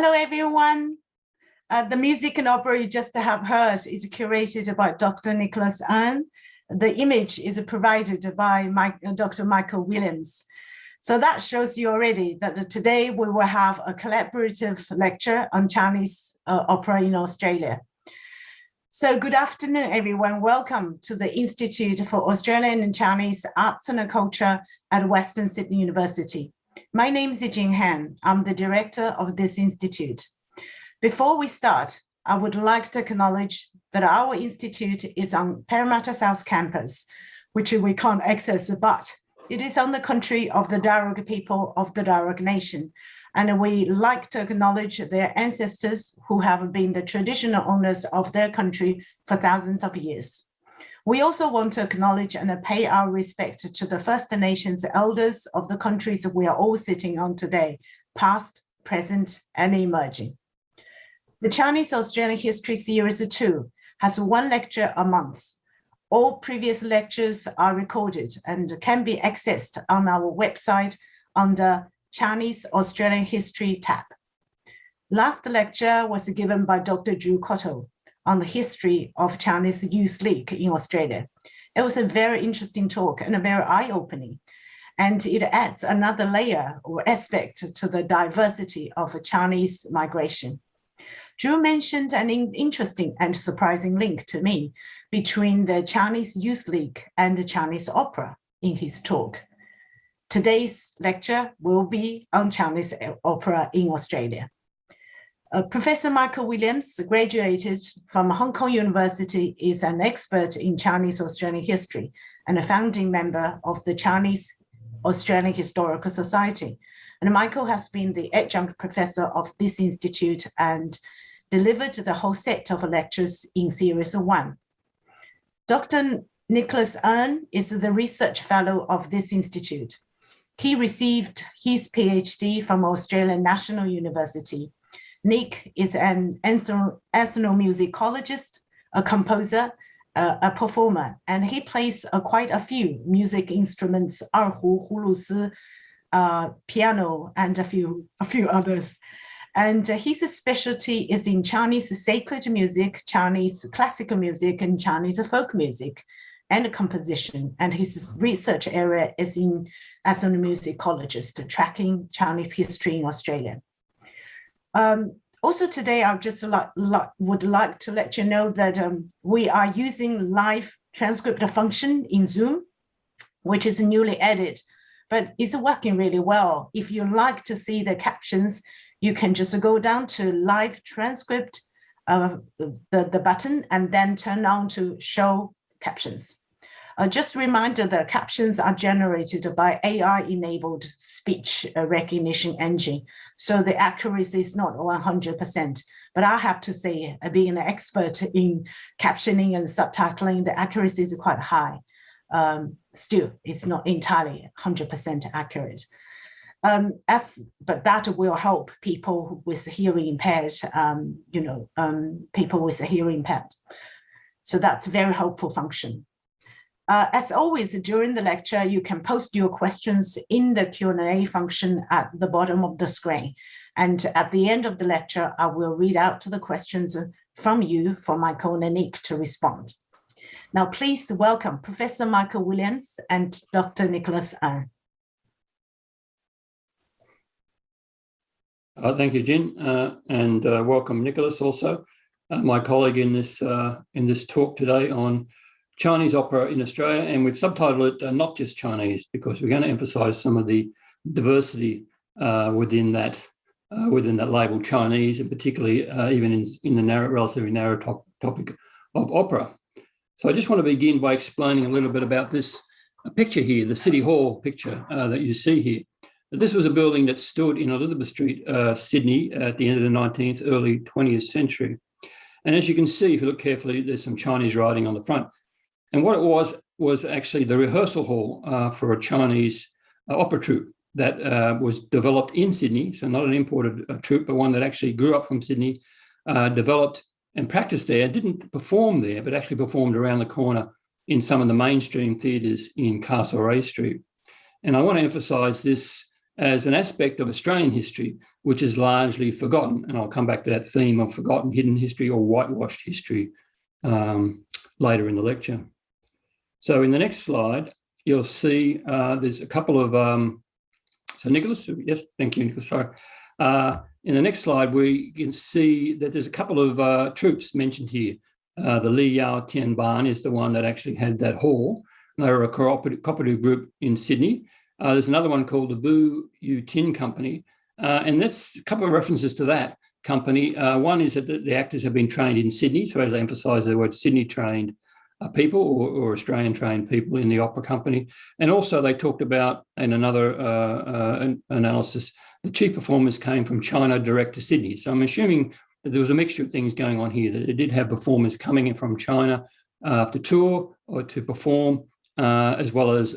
Hello, everyone. The music and opera you just have heard is curated by Dr. Nicholas Earn. The image is provided by Dr. Michael Williams. So that shows you already that today we will have a collaborative lecture on Chinese opera in Australia. So good afternoon, everyone. Welcome to the Institute for Australian and Chinese Arts and Culture at Western Sydney University. My name is Jing Han. I'm the director of this institute. Before we start, I would like to acknowledge that our institute is on Parramatta South Campus, which we can't access, but it is on the country of the Darug people of the Darug Nation. And we like to acknowledge their ancestors who have been the traditional owners of their country for thousands of years. We also want to acknowledge and pay our respect to the First Nations elders of the countries we are all sitting on today, past, present, and emerging. The Chinese Australian History Series 2 has one lecture a month. All previous lectures are recorded and can be accessed on our website under Chinese Australian History tab. Last lecture was given by Dr. Drew Cottle on the history of Chinese Youth League in Australia. It was a very interesting talk and a very eye-opening, and it adds another layer or aspect to the diversity of Chinese migration. Drew mentioned an interesting and surprising link to me between the Chinese Youth League and the Chinese opera in his talk. Today's lecture will be on Chinese opera in Australia. Professor Michael Williams, graduated from Hong Kong University, is an expert in Chinese Australian history and a founding member of the Chinese Australian Historical Society. And Michael has been the adjunct professor of this institute and delivered the whole set of lectures in Series 1. Dr. Nicholas Earn is the research fellow of this institute. He received his PhD from Australian National University. Nick is an ethnomusicologist, a composer, a performer, and he plays quite a few music instruments, erhu, hulusi, piano, and a few others. And his specialty is in Chinese sacred music, Chinese classical music, and Chinese folk music and composition. And his research area is in ethnomusicologist, tracking Chinese history in Australia. Also today, I just would like to let you know that we are using live transcript function in Zoom, which is newly added, but it's working really well. If you like to see the captions, you can just go down to live transcript, the button, and then turn on to show captions. Just a reminder, the captions are generated by AI-enabled speech recognition engine. So the accuracy is not 100%, but I have to say, being an expert in captioning and subtitling, the accuracy is quite high. Still, it's not entirely 100% accurate. But that will help people with hearing impaired, people with hearing impaired. So that's a very helpful function. As always, during the lecture, you can post your questions in the Q&A function at the bottom of the screen. And at the end of the lecture, I will read out the questions from you for Michael and Nick to respond. Now, please welcome Professor Michael Williams and Dr. Nicholas Earn. Thank you, Jin, and welcome Nicholas also, my colleague in this talk today on Chinese opera in Australia, and we've subtitled it Not Just Chinese, because we're going to emphasise some of the diversity within that label Chinese, and particularly even in the relatively narrow topic of opera. So I just want to begin by explaining a little bit about this picture here, the City Hall picture that you see here. This was a building that stood in Elizabeth Street, Sydney, at the end of the 19th, early 20th century. And as you can see, if you look carefully, there's some Chinese writing on the front. And what it was actually the rehearsal hall for a Chinese opera troupe that was developed in Sydney, so not an imported troupe, but one that actually grew up from Sydney, developed and practiced there, didn't perform there, but actually performed around the corner in some of the mainstream theatres in Castlereagh Street. And I want to emphasise this as an aspect of Australian history, which is largely forgotten. And I'll come back to that theme of forgotten, hidden history or whitewashed history later in the lecture. So in the next slide, you'll see there's a couple of, so Nicholas, yes, thank you, Nicholas, sorry. In the next slide, we can see that there's a couple of troops mentioned here. The Li Yao Tian Ban is the one that actually had that hall. They were a cooperative group in Sydney. There's another one called the Bu Yu Tin Company, and that's a couple of references to that company. One is that the actors have been trained in Sydney, so as they emphasise the word Sydney-trained people or Australian-trained people in the opera company. And also they talked about, in another analysis, the chief performers came from China direct to Sydney. So I'm assuming that there was a mixture of things going on here, that it did have performers coming in from China to tour or to perform, as well as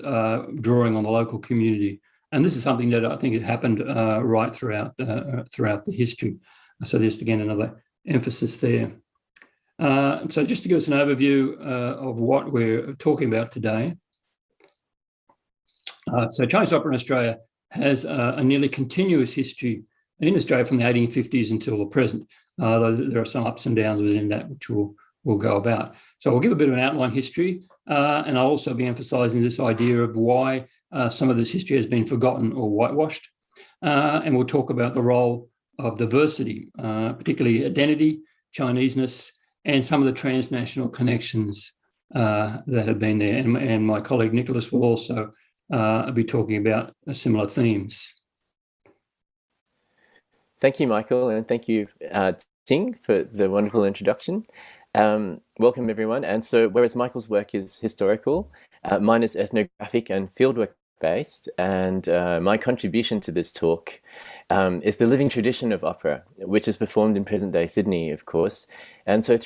drawing on the local community. And this is something that I think has happened right throughout the history. So there's, again, another emphasis there. So just to give us an overview of what we're talking about today. So Chinese opera in Australia has a nearly continuous history in Australia from the 1850s until the present. Though there are some ups and downs within that, which we'll go about. So I'll give a bit of an outline history, and I'll also be emphasising this idea of why some of this history has been forgotten or whitewashed. And we'll talk about the role of diversity, particularly identity, Chineseness, and some of the transnational connections that have been there. And my colleague Nicholas will also be talking about similar themes. Thank you, Michael, and thank you, Ting, for the wonderful introduction. Welcome, everyone. And so, whereas Michael's work is historical, mine is ethnographic and fieldwork-based, and my contribution to this talk is the living tradition of opera, which is performed in present-day Sydney, of course. And so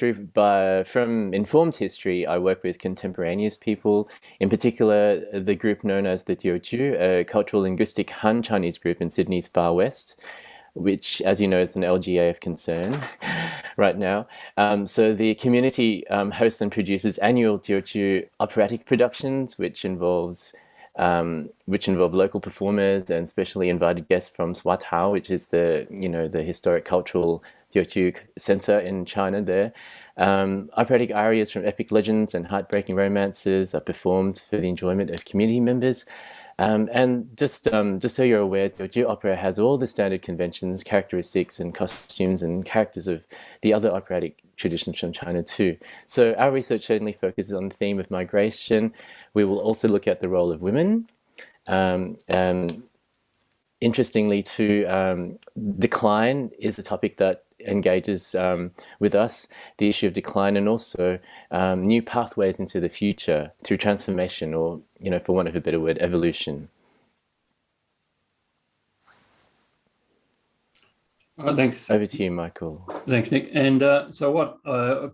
from informed history, I work with contemporaneous people, in particular the group known as the Teochew, a cultural linguistic Han Chinese group in Sydney's far west, which, as you know, is an LGA of concern right now. So the community hosts and produces annual Teochew operatic productions, which involve local performers and specially invited guests from Swatao, which is the historic cultural Teochew center in China there. Operatic arias from epic legends and heartbreaking romances are performed for the enjoyment of community members. And just so you're aware, Teochew opera has all the standard conventions, characteristics, and costumes and characters of the other operatic traditions from China too. So our research certainly focuses on the theme of migration. We will also look at the role of women. Interestingly too, decline is a topic that engages with us, the issue of decline, and also new pathways into the future through transformation, or, for want of a better word, evolution. Thanks. Over to you, Michael. Thanks, Nick. And so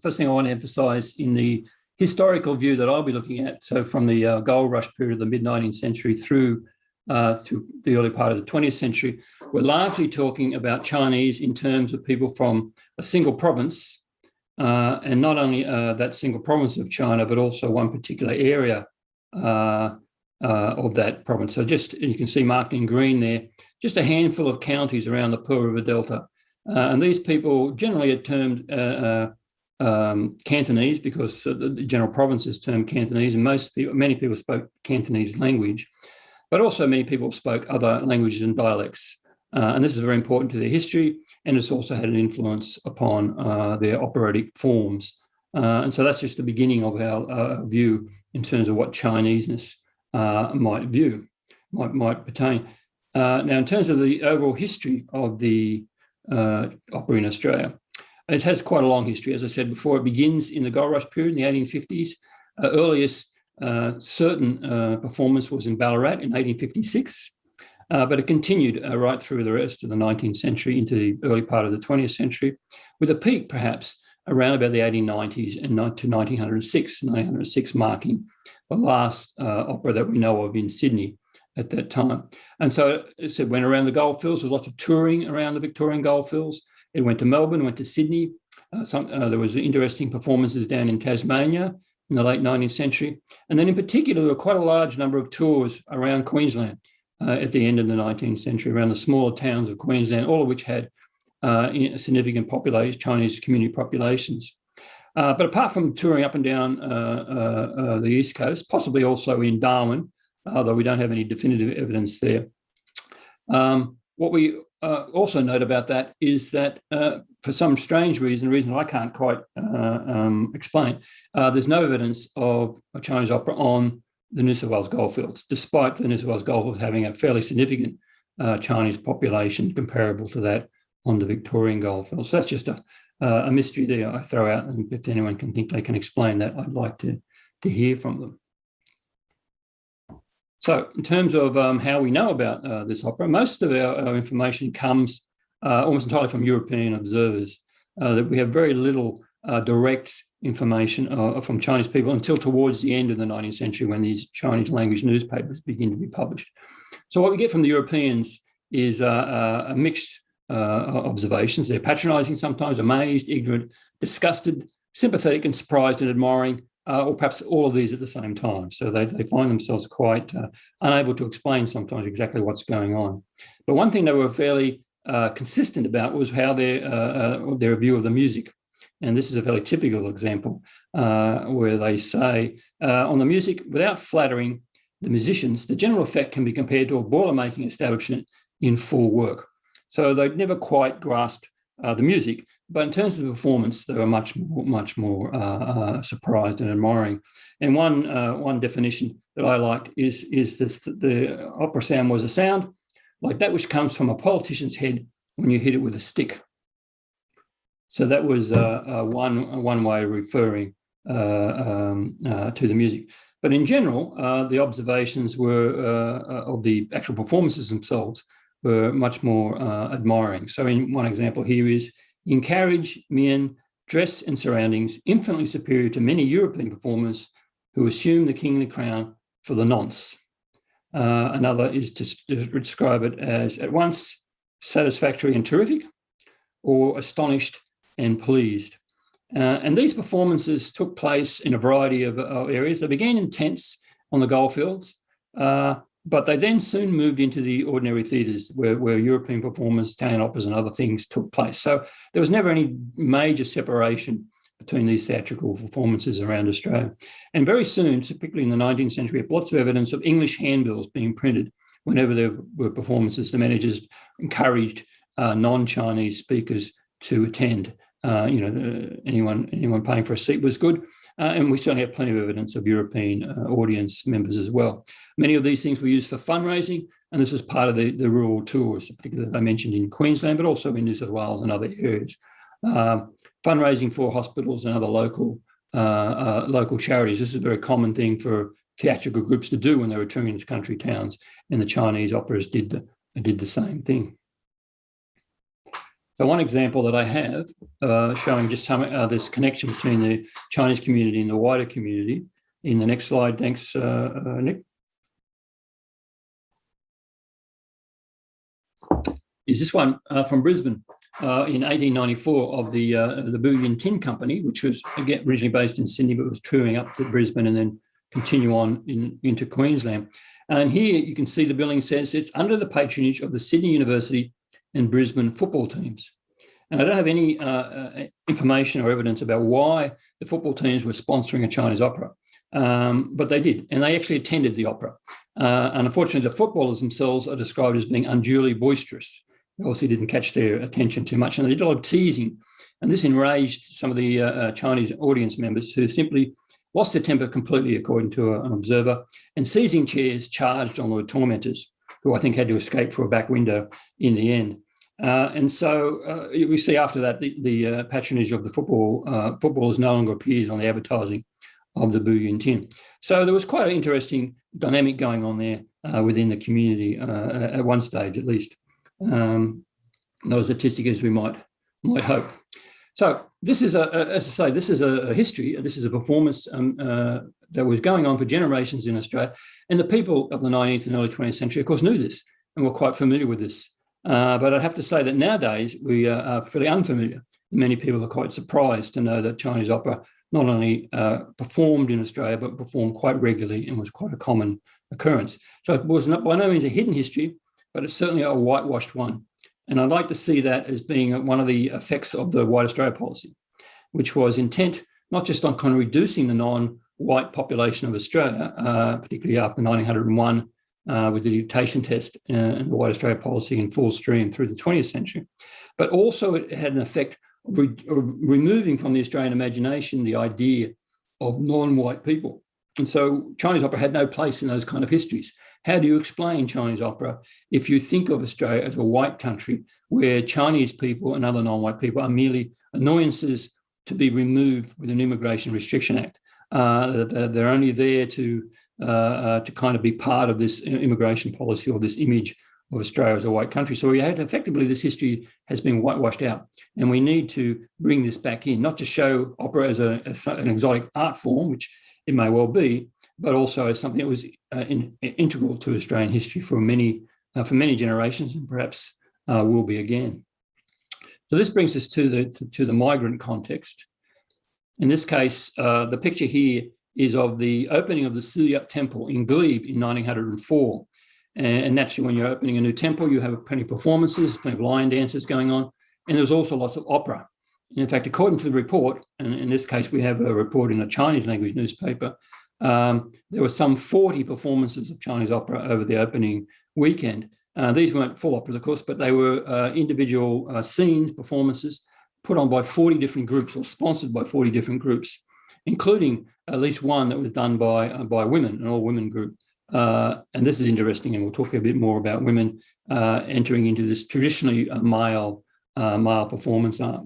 first thing I want to emphasise in the historical view that I'll be looking at, so from the gold rush period of the mid-19th century through the early part of the 20th century, we're largely talking about Chinese in terms of people from a single province, and not only that single province of China, but also one particular area of that province. So you can see marked in green there, just a handful of counties around the Pearl River Delta. And these people generally are termed Cantonese, because the general province is termed Cantonese, and many people spoke Cantonese language, but also many people spoke other languages and dialects. And this is very important to their history, and it's also had an influence upon their operatic forms. And so that's just the beginning of our view in terms of what Chineseness might pertain. Now, in terms of the overall history of the opera in Australia, it has quite a long history. As I said before, it begins in the gold rush period in the 1850s. Earliest certain performance was in Ballarat in 1856. But it continued right through the rest of the 19th century into the early part of the 20th century, with a peak perhaps around about the 1890s and to 1906 marking the last opera that we know of in Sydney at that time. And so it went around the goldfields with lots of touring around the Victorian goldfields. It went to Melbourne, went to Sydney. There was interesting performances down in Tasmania in the late 19th century. And then in particular, there were quite a large number of tours around Queensland. at the end of the 19th century around the smaller towns of Queensland, all of which had significant Chinese community populations. But apart from touring up and down the East Coast, possibly also in Darwin, although we don't have any definitive evidence there. What we also note about that is that for some strange reason I can't quite explain, there's no evidence of a Chinese opera on the New South Wales goldfields, despite the New South Wales goldfields having a fairly significant Chinese population comparable to that on the Victorian goldfields. So that's just a mystery there I throw out, and if anyone can think they can explain that, I'd like to hear from them. So in terms of how we know about this opera, most of our information comes almost entirely from European observers. That we have very little direct information from Chinese people until towards the end of the 19th century, when these Chinese language newspapers begin to be published. So what we get from the Europeans is a mixed observations. They're patronising sometimes, amazed, ignorant, disgusted, sympathetic and surprised and admiring, or perhaps all of these at the same time. So they find themselves quite unable to explain sometimes exactly what's going on. But one thing they were fairly consistent about was how their view of the music. And this is a fairly typical example where they say, on the music, without flattering the musicians, the general effect can be compared to a boiler-making establishment in full work. So they'd never quite grasped the music, but in terms of the performance, they were much more surprised and admiring. And one definition that I liked is this: the opera sound was a sound like that which comes from a politician's head when you hit it with a stick. So that was one way of referring to the music. But in general, the observations were of the actual performances themselves were much more admiring. So in one example here is, in carriage, mien, dress and surroundings, infinitely superior to many European performers who assume the kingly crown for the nonce. Another is to describe it as at once satisfactory and terrific, or astonished and pleased. And these performances took place in a variety of areas. They began in tents on the goldfields, but they then soon moved into the ordinary theatres where European performers, Italian operas and other things took place. So there was never any major separation between these theatrical performances around Australia. And very soon, particularly in the 19th century, we have lots of evidence of English handbills being printed whenever there were performances. The managers encouraged non-Chinese speakers to attend. Anyone paying for a seat was good. And we certainly have plenty of evidence of European audience members as well. Many of these things were used for fundraising, and this is part of the rural tours, particularly that I mentioned in Queensland, but also in New South Wales and other areas. Fundraising for hospitals and other local charities. This is a very common thing for theatrical groups to do when they were touring into country towns, and the Chinese operas did the same thing. So one example that I have showing just how this connection between the Chinese community and the wider community. In the next slide, thanks, Nick. Is this one from Brisbane in 1894 of the Bullion Tin Company, which was again originally based in Sydney, but was touring up to Brisbane and then continue on into Queensland. And here you can see the billing says it's under the patronage of the Sydney University and Brisbane football teams. And I don't have any information or evidence about why the football teams were sponsoring a Chinese opera, but they did, and they actually attended the opera. And unfortunately, the footballers themselves are described as being unduly boisterous. They obviously didn't catch their attention too much, and they did a lot of teasing. And this enraged some of the Chinese audience members, who simply lost their temper completely, according to an observer, and seizing chairs, charged on the tormentors, who I think had to escape through a back window in the end. And so we see after that the patronage of the footballers no longer appears on the advertising of the Bullion Tin. So there was quite an interesting dynamic going on there within the community at one stage, at least. Not as artistic as we might hope. So this is as I say, this is a history. This is a performance that was going on for generations in Australia, and the people of the 19th and early 20th century, of course, knew this and were quite familiar with this. But I have to say that nowadays we are fairly unfamiliar. Many people are quite surprised to know that Chinese opera not only performed in Australia, but performed quite regularly and was quite a common occurrence. So it was not by no means a hidden history, but it's certainly a whitewashed one. And I'd like to see that as being one of the effects of the White Australia policy, which was intent not just on kind of reducing the non-white population of Australia, particularly after 1901 with the mutation test and the White Australia policy in full stream through the 20th century, but also it had an effect of removing from the Australian imagination the idea of non-white people. And so Chinese opera had no place in those kind of histories. How do you explain Chinese opera if you think of Australia as a white country where Chinese people and other non-white people are merely annoyances to be removed with an Immigration Restriction Act? They're only there to kind of be part of this immigration policy or this image of Australia as a white country. So we had effectively this history has been whitewashed out, and we need to bring this back in, not to show opera as an exotic art form, which it may well be, but also as something that was integral to Australian history for many generations, and perhaps will be again. So this brings us to the migrant context. In this case, the picture here is of the opening of the Siyap Temple in Glebe in 1904. And naturally, when you're opening a new temple, you have plenty of performances, plenty of lion dances going on, and there's also lots of opera. And in fact, according to the report, and in this case, we have a report in a Chinese language newspaper, there were some 40 performances of Chinese opera over the opening weekend. These weren't full operas, of course, but they were individual scenes, performances put on by 40 different groups or sponsored by 40 different groups, including at least one that was done by women, an all-women group. And this is interesting, and we'll talk a bit more about women entering into this traditionally male performance art.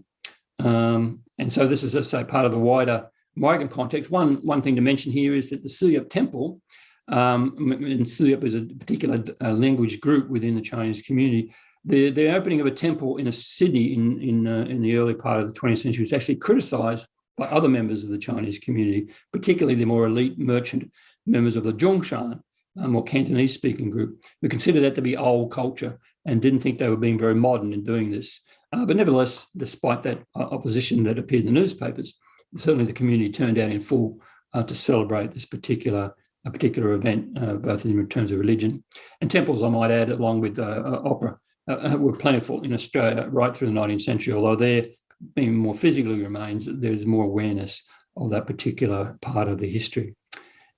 And so this is, as I say, part of the wider migrant context. One thing to mention here is that the Siyap Temple, and Siyap is a particular language group within the Chinese community. The opening of a temple in Sydney in the early part of the 20th century was actually criticised by other members of the Chinese community, particularly the more elite merchant members of the Zhongshan, more Cantonese-speaking group, who considered that to be old culture and didn't think they were being very modern in doing this. But nevertheless, despite that opposition that appeared in the newspapers, certainly the community turned out in full to celebrate this particular event, both in terms of religion. And temples, I might add, along with opera, were plentiful in Australia right through the 19th century, although there being more physically remains, there's more awareness of that particular part of the history.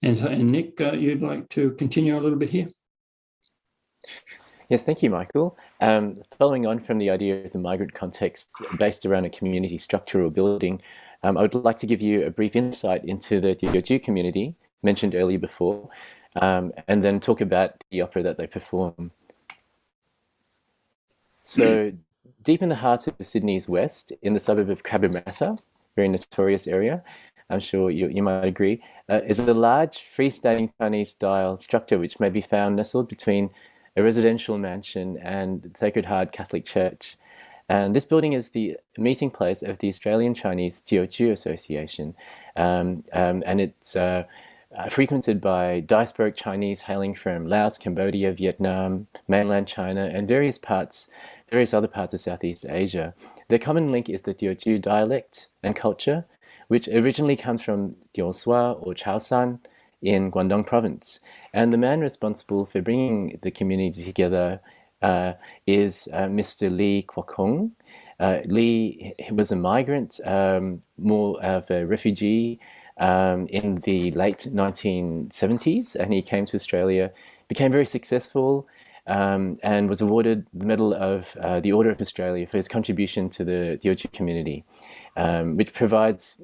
And Nick, you'd like to continue a little bit here? Yes, thank you, Michael. Following on from the idea of the migrant context based around a community structure or building, I would like to give you a brief insight into the Teochew community mentioned earlier before, and then talk about the opera that they perform. So deep in the heart of Sydney's west, in the suburb of Cabramatta, very notorious area, I'm sure you might agree, is a large freestanding Chinese-style structure which may be found nestled between a residential mansion and the Sacred Heart Catholic Church. And this building is the meeting place of the Australian Chinese Teochew Association, and it's frequented by diasporic Chinese hailing from Laos, Cambodia, Vietnam, mainland China, and various other parts of Southeast Asia. Their common link is the Teochew dialect and culture, which originally comes from Tiongsuan or Chaoshan in Guangdong province. And the man responsible for bringing the community together is Mr. Li Kwokong. Li was a migrant, more of a refugee in the late 1970s, and he came to Australia, became very successful, and was awarded the Medal of the Order of Australia for his contribution to the Teochew community, which provides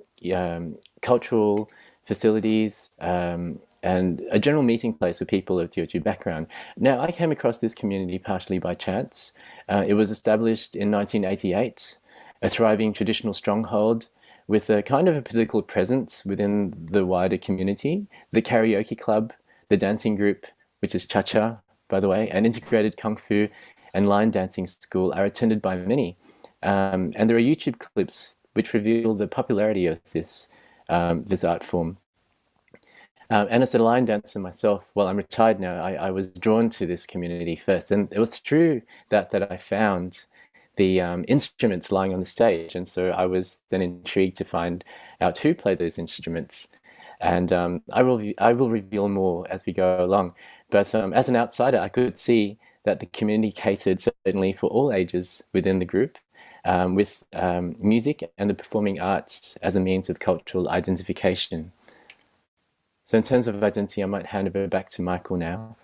cultural facilities and a general meeting place for people of Teochew background. Now, I came across this community partially by chance. It was established in 1988, a thriving traditional stronghold with a kind of a political presence within the wider community. The karaoke club, the dancing group, which is Cha-Cha, by the way, an integrated kung fu and line dancing school are attended by many. And there are YouTube clips which reveal the popularity of this art form. And as a line dancer myself, well, I'm retired now, I was drawn to this community first. And it was through that I found the instruments lying on the stage. And so I was then intrigued to find out who played those instruments. And I will reveal more as we go along. But as an outsider, I could see that the community catered certainly for all ages within the group, with music and the performing arts as a means of cultural identification. So in terms of identity, I might hand over back to Michael now.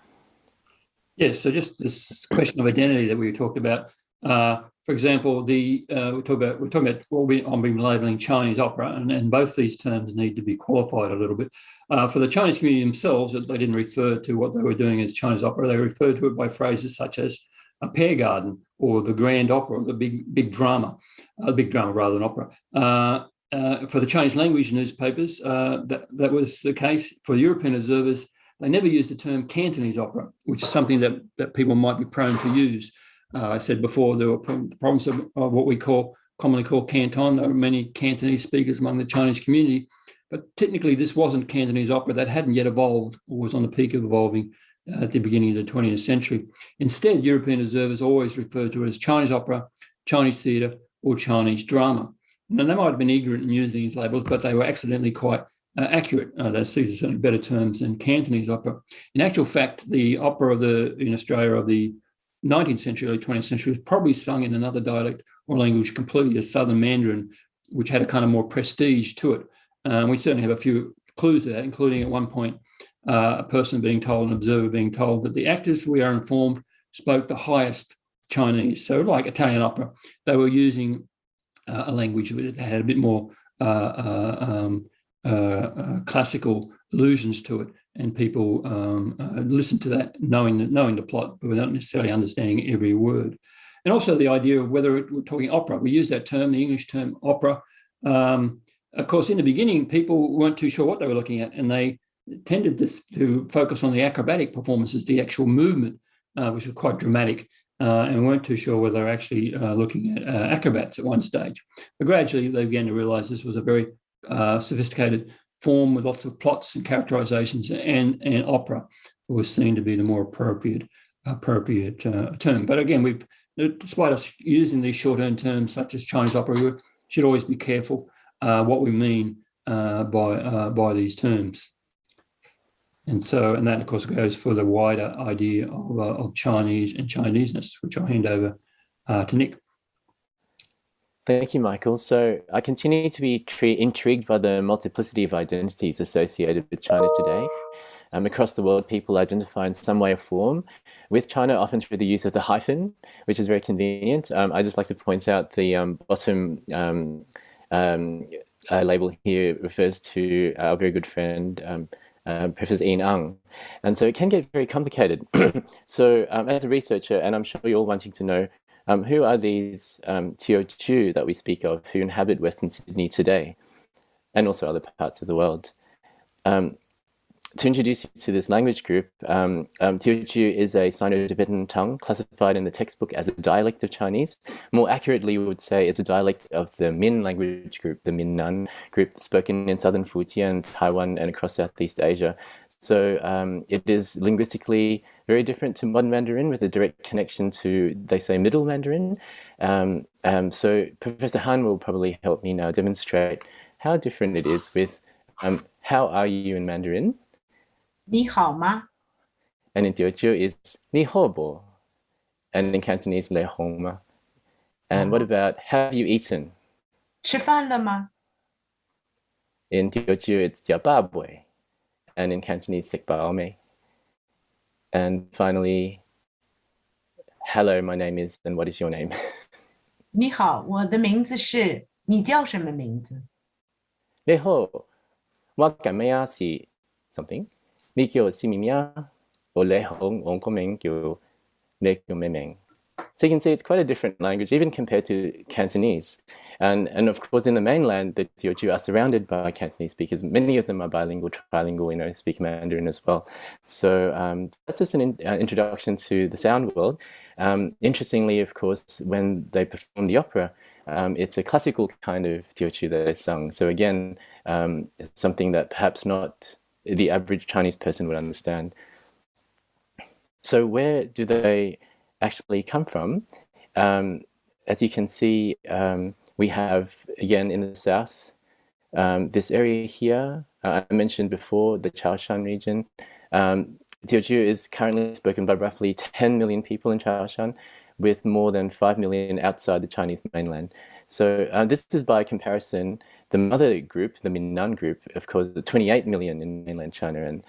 Yes, so just this question of identity that we talked about. For example, we're talking about what I've been labelling Chinese opera, and both these terms need to be qualified a little bit. For the Chinese community themselves, they didn't refer to what they were doing as Chinese opera. They referred to it by phrases such as a pear garden or the grand opera, or the big drama rather than opera. For the Chinese language newspapers, that was the case. For European observers, they never used the term Cantonese opera, which is something that people might be prone to use. I said before, there were problems of what we commonly call Canton. There were many Cantonese speakers among the Chinese community, but technically this wasn't Cantonese opera. That hadn't yet evolved, or was on the peak of evolving at the beginning of the 20th century. Instead, European observers always referred to it as Chinese opera, Chinese theatre, or Chinese drama. And they might have been ignorant in using these labels, but they were accidentally quite accurate. These are certainly better terms than Cantonese opera. In actual fact, the opera in Australia of the 19th century, early 20th century was probably sung in another dialect or language completely, as Southern Mandarin, which had a kind of more prestige to it. We certainly have a few clues to that, including at one point an observer being told that the actors, we are informed, spoke the highest Chinese. So like Italian opera, they were using a language that had a bit more classical allusions to it, and people listen to that knowing the plot, but without necessarily understanding every word. And also the idea of whether we're talking opera. We use that term, the English term opera. Of course, in the beginning, people weren't too sure what they were looking at, and they tended to focus on the acrobatic performances, the actual movement, which was quite dramatic, and weren't too sure whether they were actually looking at acrobats at one stage. But gradually, they began to realise this was a very sophisticated form with lots of plots and characterizations, and opera was seen to be the more appropriate term. But again, despite us using these shorthand terms such as Chinese opera, we should always be careful what we mean by these terms. And that, of course, goes for the wider idea of Chinese and Chineseness, which I'll hand over to Nick. Thank you, Michael. So I continue to be intrigued by the multiplicity of identities associated with China today. Across the world, people identify in some way or form with China, often through the use of the hyphen, which is very convenient. I just like to point out the bottom label here refers to our very good friend, Professor Ian Ang. And so it can get very complicated. So as a researcher, and I'm sure you're all wanting to know, who are these Teochew that we speak of who inhabit Western Sydney today, and also other parts of the world? To introduce you to this language group, Teochew is a Sino-Tibetan tongue classified in the textbook as a dialect of Chinese. More accurately, we would say it's a dialect of the Min language group, the Minnan group, spoken in southern Fujian, Taiwan, and across Southeast Asia. So it is linguistically very different to modern Mandarin, with a direct connection to, they say, Middle Mandarin. So Professor Han will probably help me now demonstrate how different it is with how are you in Mandarin? 你好吗? And in Teochew is 你好不? And in Cantonese, 你好嗎? And what about have you eaten? 吃饭了吗? In Teochew, it's 食飽未? And in Cantonese, 食飽未? And finally, hello, my name is, and what is your name? 你好，我的名字是，你叫什么名字? 你好，我叫咩啊是 something. 你叫什麼名? Or 你好，我個名叫你叫咩名? So you can see it's quite a different language, even compared to Cantonese. And of course, in the mainland, the Teochew are surrounded by Cantonese speakers. Many of them are bilingual, trilingual, speak Mandarin as well. So that's just an introduction to the sound world. Interestingly, of course, when they perform the opera, it's a classical kind of Teochew that is sung. So again, it's something that perhaps not the average Chinese person would understand. So where do they actually come from? As you can see, we have, again, in the south, This area here, I mentioned before, the Chaoshan region. Teochew is currently spoken by roughly 10 million people in Chaoshan, with more than 5 million outside the Chinese mainland. So this is by comparison, the mother group, the Minnan group, of course, 28 million in mainland China, and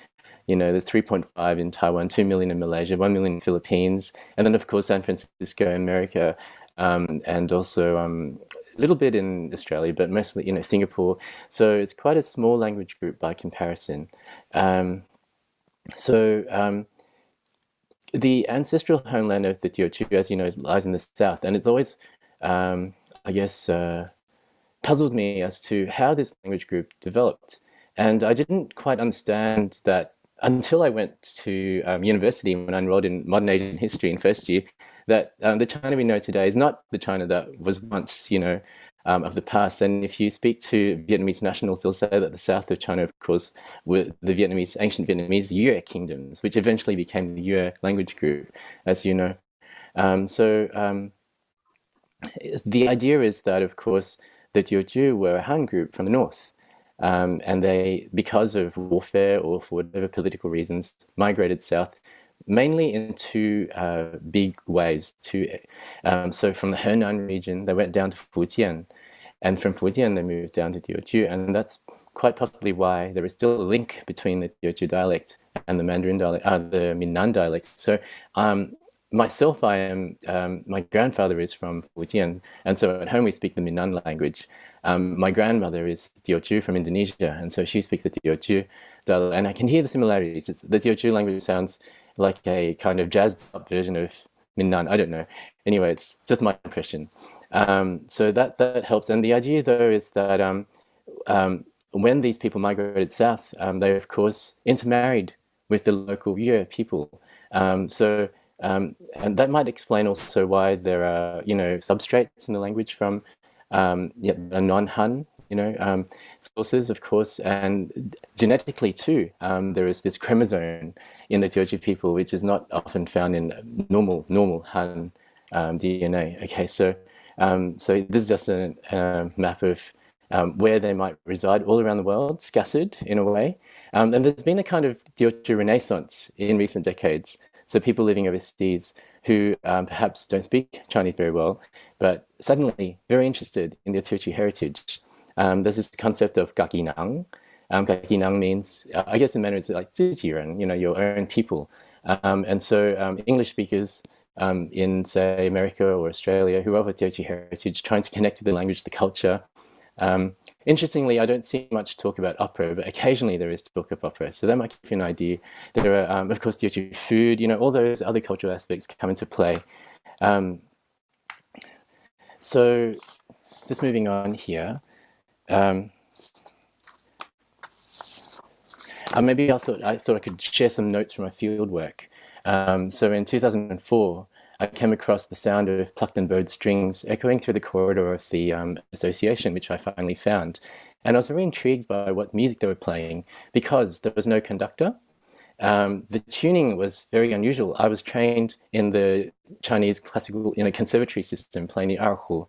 there's 3.5 in Taiwan, 2 million in Malaysia, 1 million in the Philippines, and then of course San Francisco, America, and also a little bit in Australia, but mostly Singapore. So it's quite a small language group by comparison. The ancestral homeland of the Teochew, as you know, lies in the south, and it's always, I guess, puzzled me as to how this language group developed. And I didn't quite understand that until I went to university when I enrolled in modern Asian history in first year, that the China we know today is not the China that was once, of the past. And if you speak to Vietnamese nationals, they'll say that the south of China, of course, were the ancient Vietnamese Yue kingdoms, which eventually became the Yue language group, as you know. The idea is that, of course, the Teochew were a Han group from the north. And they, because of warfare or for whatever political reasons, migrated south, mainly in two big ways. So from the Henan region, they went down to Fujian, and from Fujian they moved down to Teochew, and that's quite possibly why there is still a link between the Teochew dialect and the Mandarin dialect, the Minnan dialect. So myself, my grandfather is from Fujian, and so at home we speak the Minnan language. My grandmother is Teochew from Indonesia, and so she speaks the Teochew dialect, and I can hear the similarities. The Teochew language sounds like a kind of jazzed up version of Minnan. I don't know. Anyway, it's just my impression. So that helps. And the idea, though, is that when these people migrated south, they, of course, intermarried with the local Yue people. And that might explain also why there are, substrates in the language from a non-Han, sources, of course, and genetically too. There is this chromosome in the Teochew people, which is not often found in normal Han DNA. Okay, so this is just a map of where they might reside all around the world, scattered in a way. And there's been a kind of Teochew renaissance in recent decades. So people living overseas who perhaps don't speak Chinese very well, but suddenly very interested in their Teochew heritage. There's this concept of gaginang. Gaginang means, I guess in Mandarin it's like zijiren, your own people. And so English speakers in, say, America or Australia who have a Teochew heritage, trying to connect with the language, the culture. Interestingly, I don't see much talk about opera, but occasionally there is talk of opera. So that might give you an idea. There are, of course, Teochew food, all those other cultural aspects come into play. So just moving on here. Maybe I thought I could share some notes from my field work. So in 2004, I came across the sound of plucked and bowed strings echoing through the corridor of the association, which I finally found. And I was very intrigued by what music they were playing because there was no conductor. The tuning was very unusual. I was trained in the Chinese classical conservatory system playing the erhu.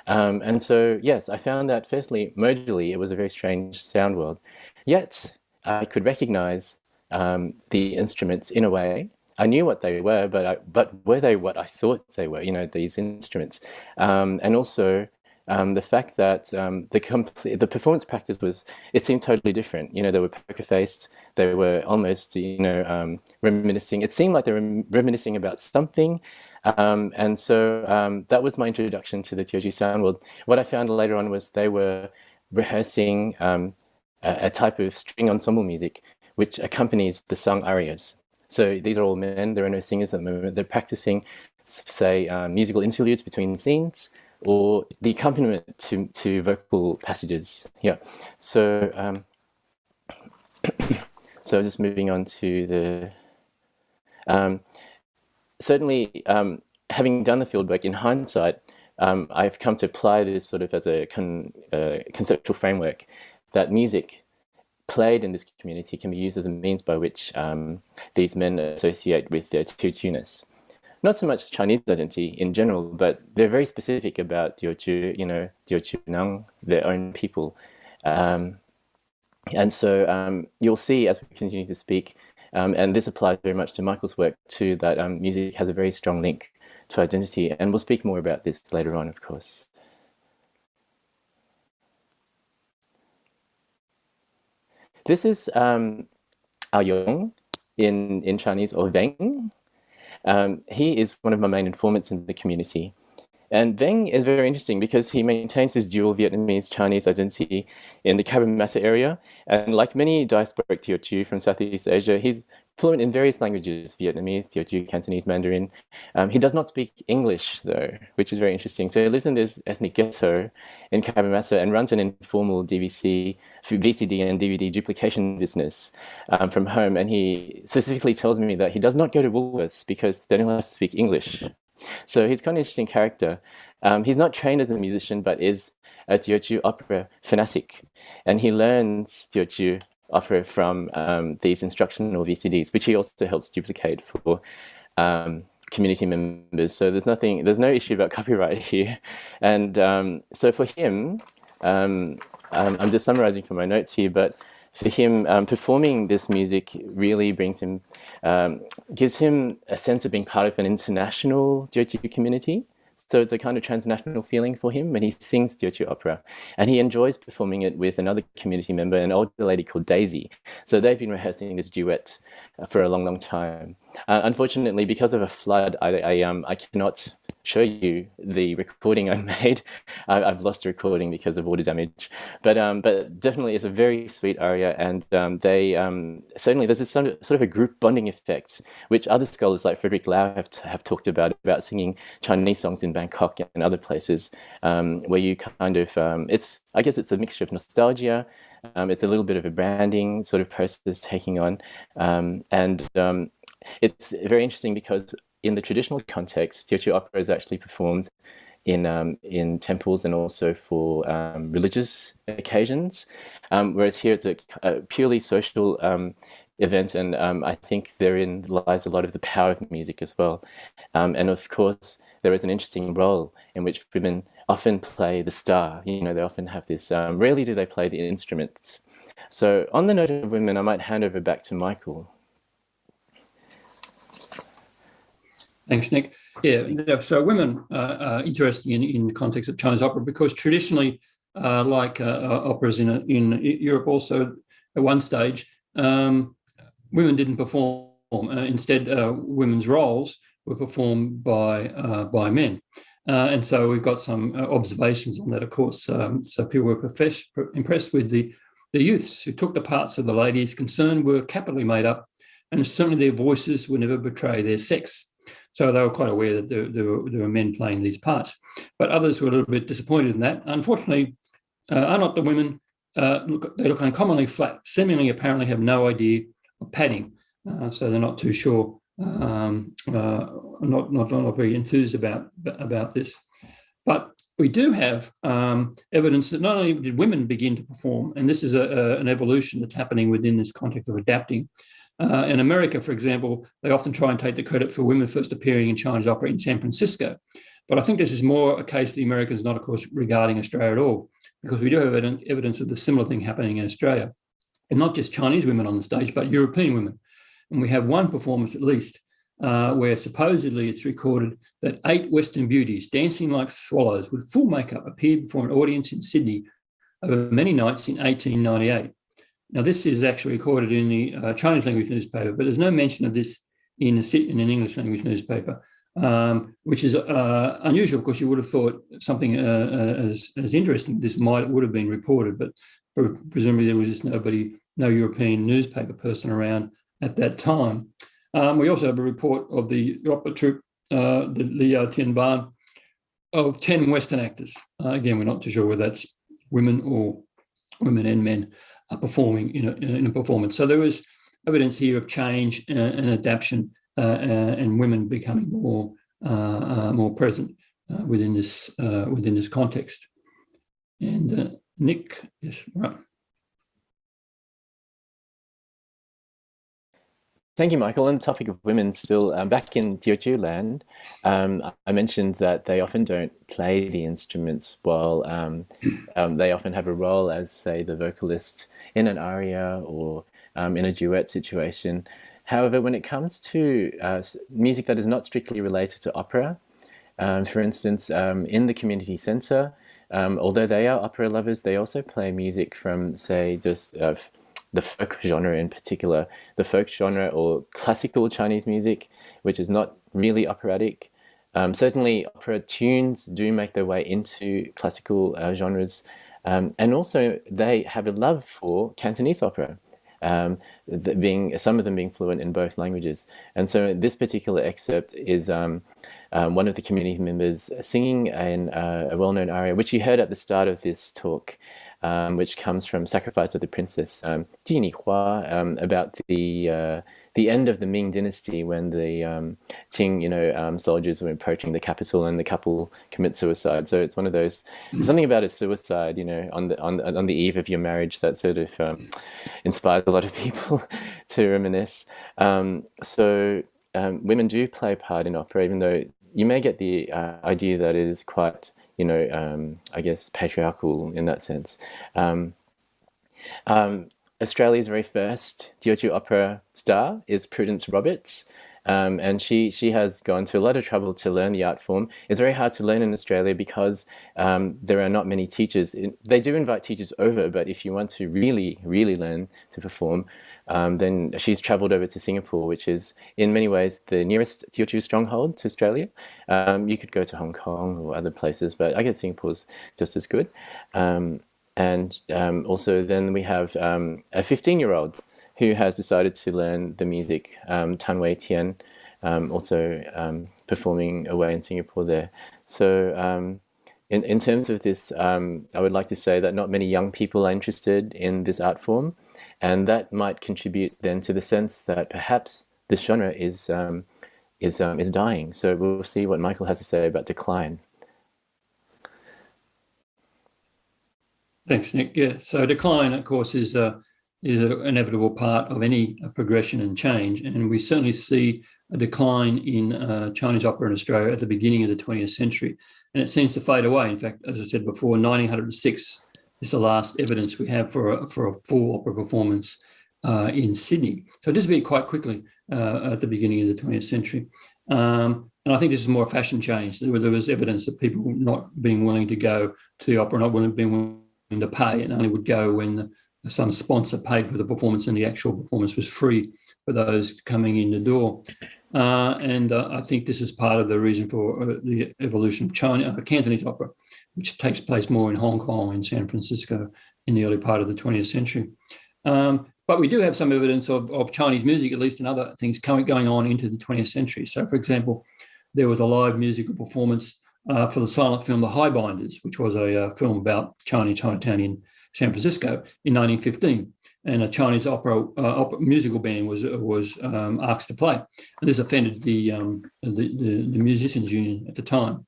And so, yes, I found that firstly, modally, it was a very strange sound world. Yet, I could recognize the instruments in a way. I knew what they were, but were they what I thought they were, these instruments? And also the fact that the performance practice it seemed totally different. They were poker-faced, they were almost, reminiscing. It seemed like they were reminiscing about something. And so that was my introduction to the Teochew sound world. What I found later on was they were rehearsing a type of string ensemble music which accompanies the sung arias. So these are all men, there are no singers at the moment. They're practicing, say, musical interludes between scenes or the accompaniment to vocal passages. Yeah. So, so just moving on to the... certainly, having done the fieldwork in hindsight, I've come to apply this sort of as a conceptual framework that music played in this community can be used as a means by which these men associate with their Teochewness. Not so much Chinese identity in general, but they're very specific about Teochew, Teochew Nang, their own people. And so you'll see as we continue to speak, and this applies very much to Michael's work too, that music has a very strong link to identity. And we'll speak more about this later on, of course. This is Yong in Chinese, or Veng. He is one of my main informants in the community. And Veng is very interesting because he maintains his dual Vietnamese-Chinese identity in the Cabramatta area. And like many diasporic Teochew from Southeast Asia, he's fluent in various languages, Vietnamese, Teochew, Cantonese, Mandarin. He does not speak English, though, which is very interesting. So he lives in this ethnic ghetto in Cabramatta and runs an informal VCD and DVD duplication business from home. And he specifically tells me that he does not go to Woolworths because they don't have to speak English. So he's quite an interesting character. He's not trained as a musician, but is a Teochew opera fanatic. And he learns Teochew opera from these instructional VCDs, which he also helps duplicate for community members. So there's no issue about copyright here. And so for him, I'm just summarizing from my notes here, but for him, performing this music really brings him, gives him a sense of being part of an international Teochew community. So it's a kind of transnational feeling for him when he sings Teochew opera. And he enjoys performing it with another community member, an older lady called Daisy. So they've been rehearsing this duet for a long, long time. Unfortunately, because of a flood, I cannot show you the recording I made. I've lost the recording because of water damage. But definitely it's a very sweet aria, and they certainly there's this sort of a group bonding effect, which other scholars like Frederick Lau have talked about singing Chinese songs in Bangkok and other places, where you kind of I guess it's a mixture of nostalgia. It's a little bit of a branding sort of process taking on, and it's very interesting because in the traditional context, Teochew opera is actually performed in temples and also for religious occasions, whereas here it's a purely social event, and I think therein lies a lot of the power of music as well. And of course, there is an interesting role in which women often play the star. You know, they often have this, rarely do they play the instruments. So on the note of women, I might hand over back to Michael. Thanks, Nick. Yeah, so women are interesting in the context of Chinese opera because traditionally, like operas in Europe also, at one stage, women didn't perform. Instead, women's roles were performed by men. And so we've got some observations on that, of course. So people were impressed with the youths who took the parts of the ladies concerned were capitally made up, and certainly their voices would never betray their sex. So they were quite aware that there were men playing these parts. But others were a little bit disappointed in that. Unfortunately, are not the women, they look uncommonly flat, seemingly apparently have no idea of padding. So they're not too sure, not very enthused about this. But we do have evidence that not only did women begin to perform, and this is an evolution that's happening within this context of adapting. In America, for example, they often try and take the credit for women first appearing in Chinese opera in San Francisco. But I think this is more a case of the Americans, not, of course, regarding Australia at all, because we do have evidence of the similar thing happening in Australia. And not just Chinese women on the stage, but European women. And we have one performance at least where supposedly it's recorded that 8 Western beauties dancing like swallows with full makeup appeared before an audience in Sydney over many nights in 1898. Now, this is actually recorded in the Chinese language newspaper, but there's no mention of this in an English language newspaper, which is unusual because you would have thought something as interesting this would have been reported, but presumably there was just no European newspaper person around at that time. We also have a report of the opera troupe, the Liao Tian Ban, of 10 Western actors. Again, we're not too sure whether that's women or women and men are performing in a performance. So there was evidence here of change and adaptation, and women becoming more present within this context. And Nick, yes, right. Thank you, Michael. On the topic of women, still back in Teochew land, I mentioned that they often don't play the instruments while they often have a role as, say, the vocalist in an aria or in a duet situation. However, when it comes to music that is not strictly related to opera, for instance, in the community centre, although they are opera lovers, they also play music from, say, just the folk genre in particular, the folk genre or classical Chinese music, which is not really operatic. Certainly, opera tunes do make their way into classical genres, and also they have a love for Cantonese opera. Some of them being fluent in both languages, and so this particular excerpt is one of the community members singing a well-known aria, which you heard at the start of this talk, which comes from Sacrifice of the Princess, Ji Hua, about the end of the Ming Dynasty when the Qing, soldiers were approaching the capital and the couple commit suicide. So it's one of those. There's something about a suicide, on the eve of your marriage that sort of inspires a lot of people to reminisce. So women do play a part in opera, even though you may get the idea that it is quite, I guess, patriarchal in that sense. Australia's very first Teochew opera star is Prudence Roberts, and she has gone to a lot of trouble to learn the art form. It's very hard to learn in Australia because there are not many teachers. They do invite teachers over, but if you want to really, really learn to perform, then she's travelled over to Singapore, which is in many ways the nearest Teochew stronghold to Australia. You could go to Hong Kong or other places, but I guess Singapore's just as good. And also then we have a 15-year-old who has decided to learn the music, Tan Wei Tian, also performing away in Singapore there. So in terms of this, I would like to say that not many young people are interested in this art form, and that might contribute then to the sense that perhaps this genre is dying. So we'll see what Michael has to say about decline. Thanks, Nick. Yeah, so decline, of course, is an inevitable part of any progression and change, and we certainly see a decline in Chinese opera in Australia at the beginning of the 20th century, and it seems to fade away. In fact, as I said before, 1906 is the last evidence we have for a full opera performance in Sydney. So just be quite quickly at the beginning of the 20th century. And I think this is more a fashion change. There was evidence of people not being willing to go to the opera, not being willing to pay, and only would go when some sponsor paid for the performance and the actual performance was free for those coming in the door. And I think this is part of the reason for the evolution of Cantonese opera, which takes place more in Hong Kong and San Francisco in the early part of the 20th century. But we do have some evidence of Chinese music, at least, and other things going on into the 20th century. So, for example, there was a live musical performance for the silent film The Highbinders, which was a film about Chinese Chinatown in San Francisco in 1915, and a Chinese opera musical band was asked to play, and this offended the musicians' union at the time.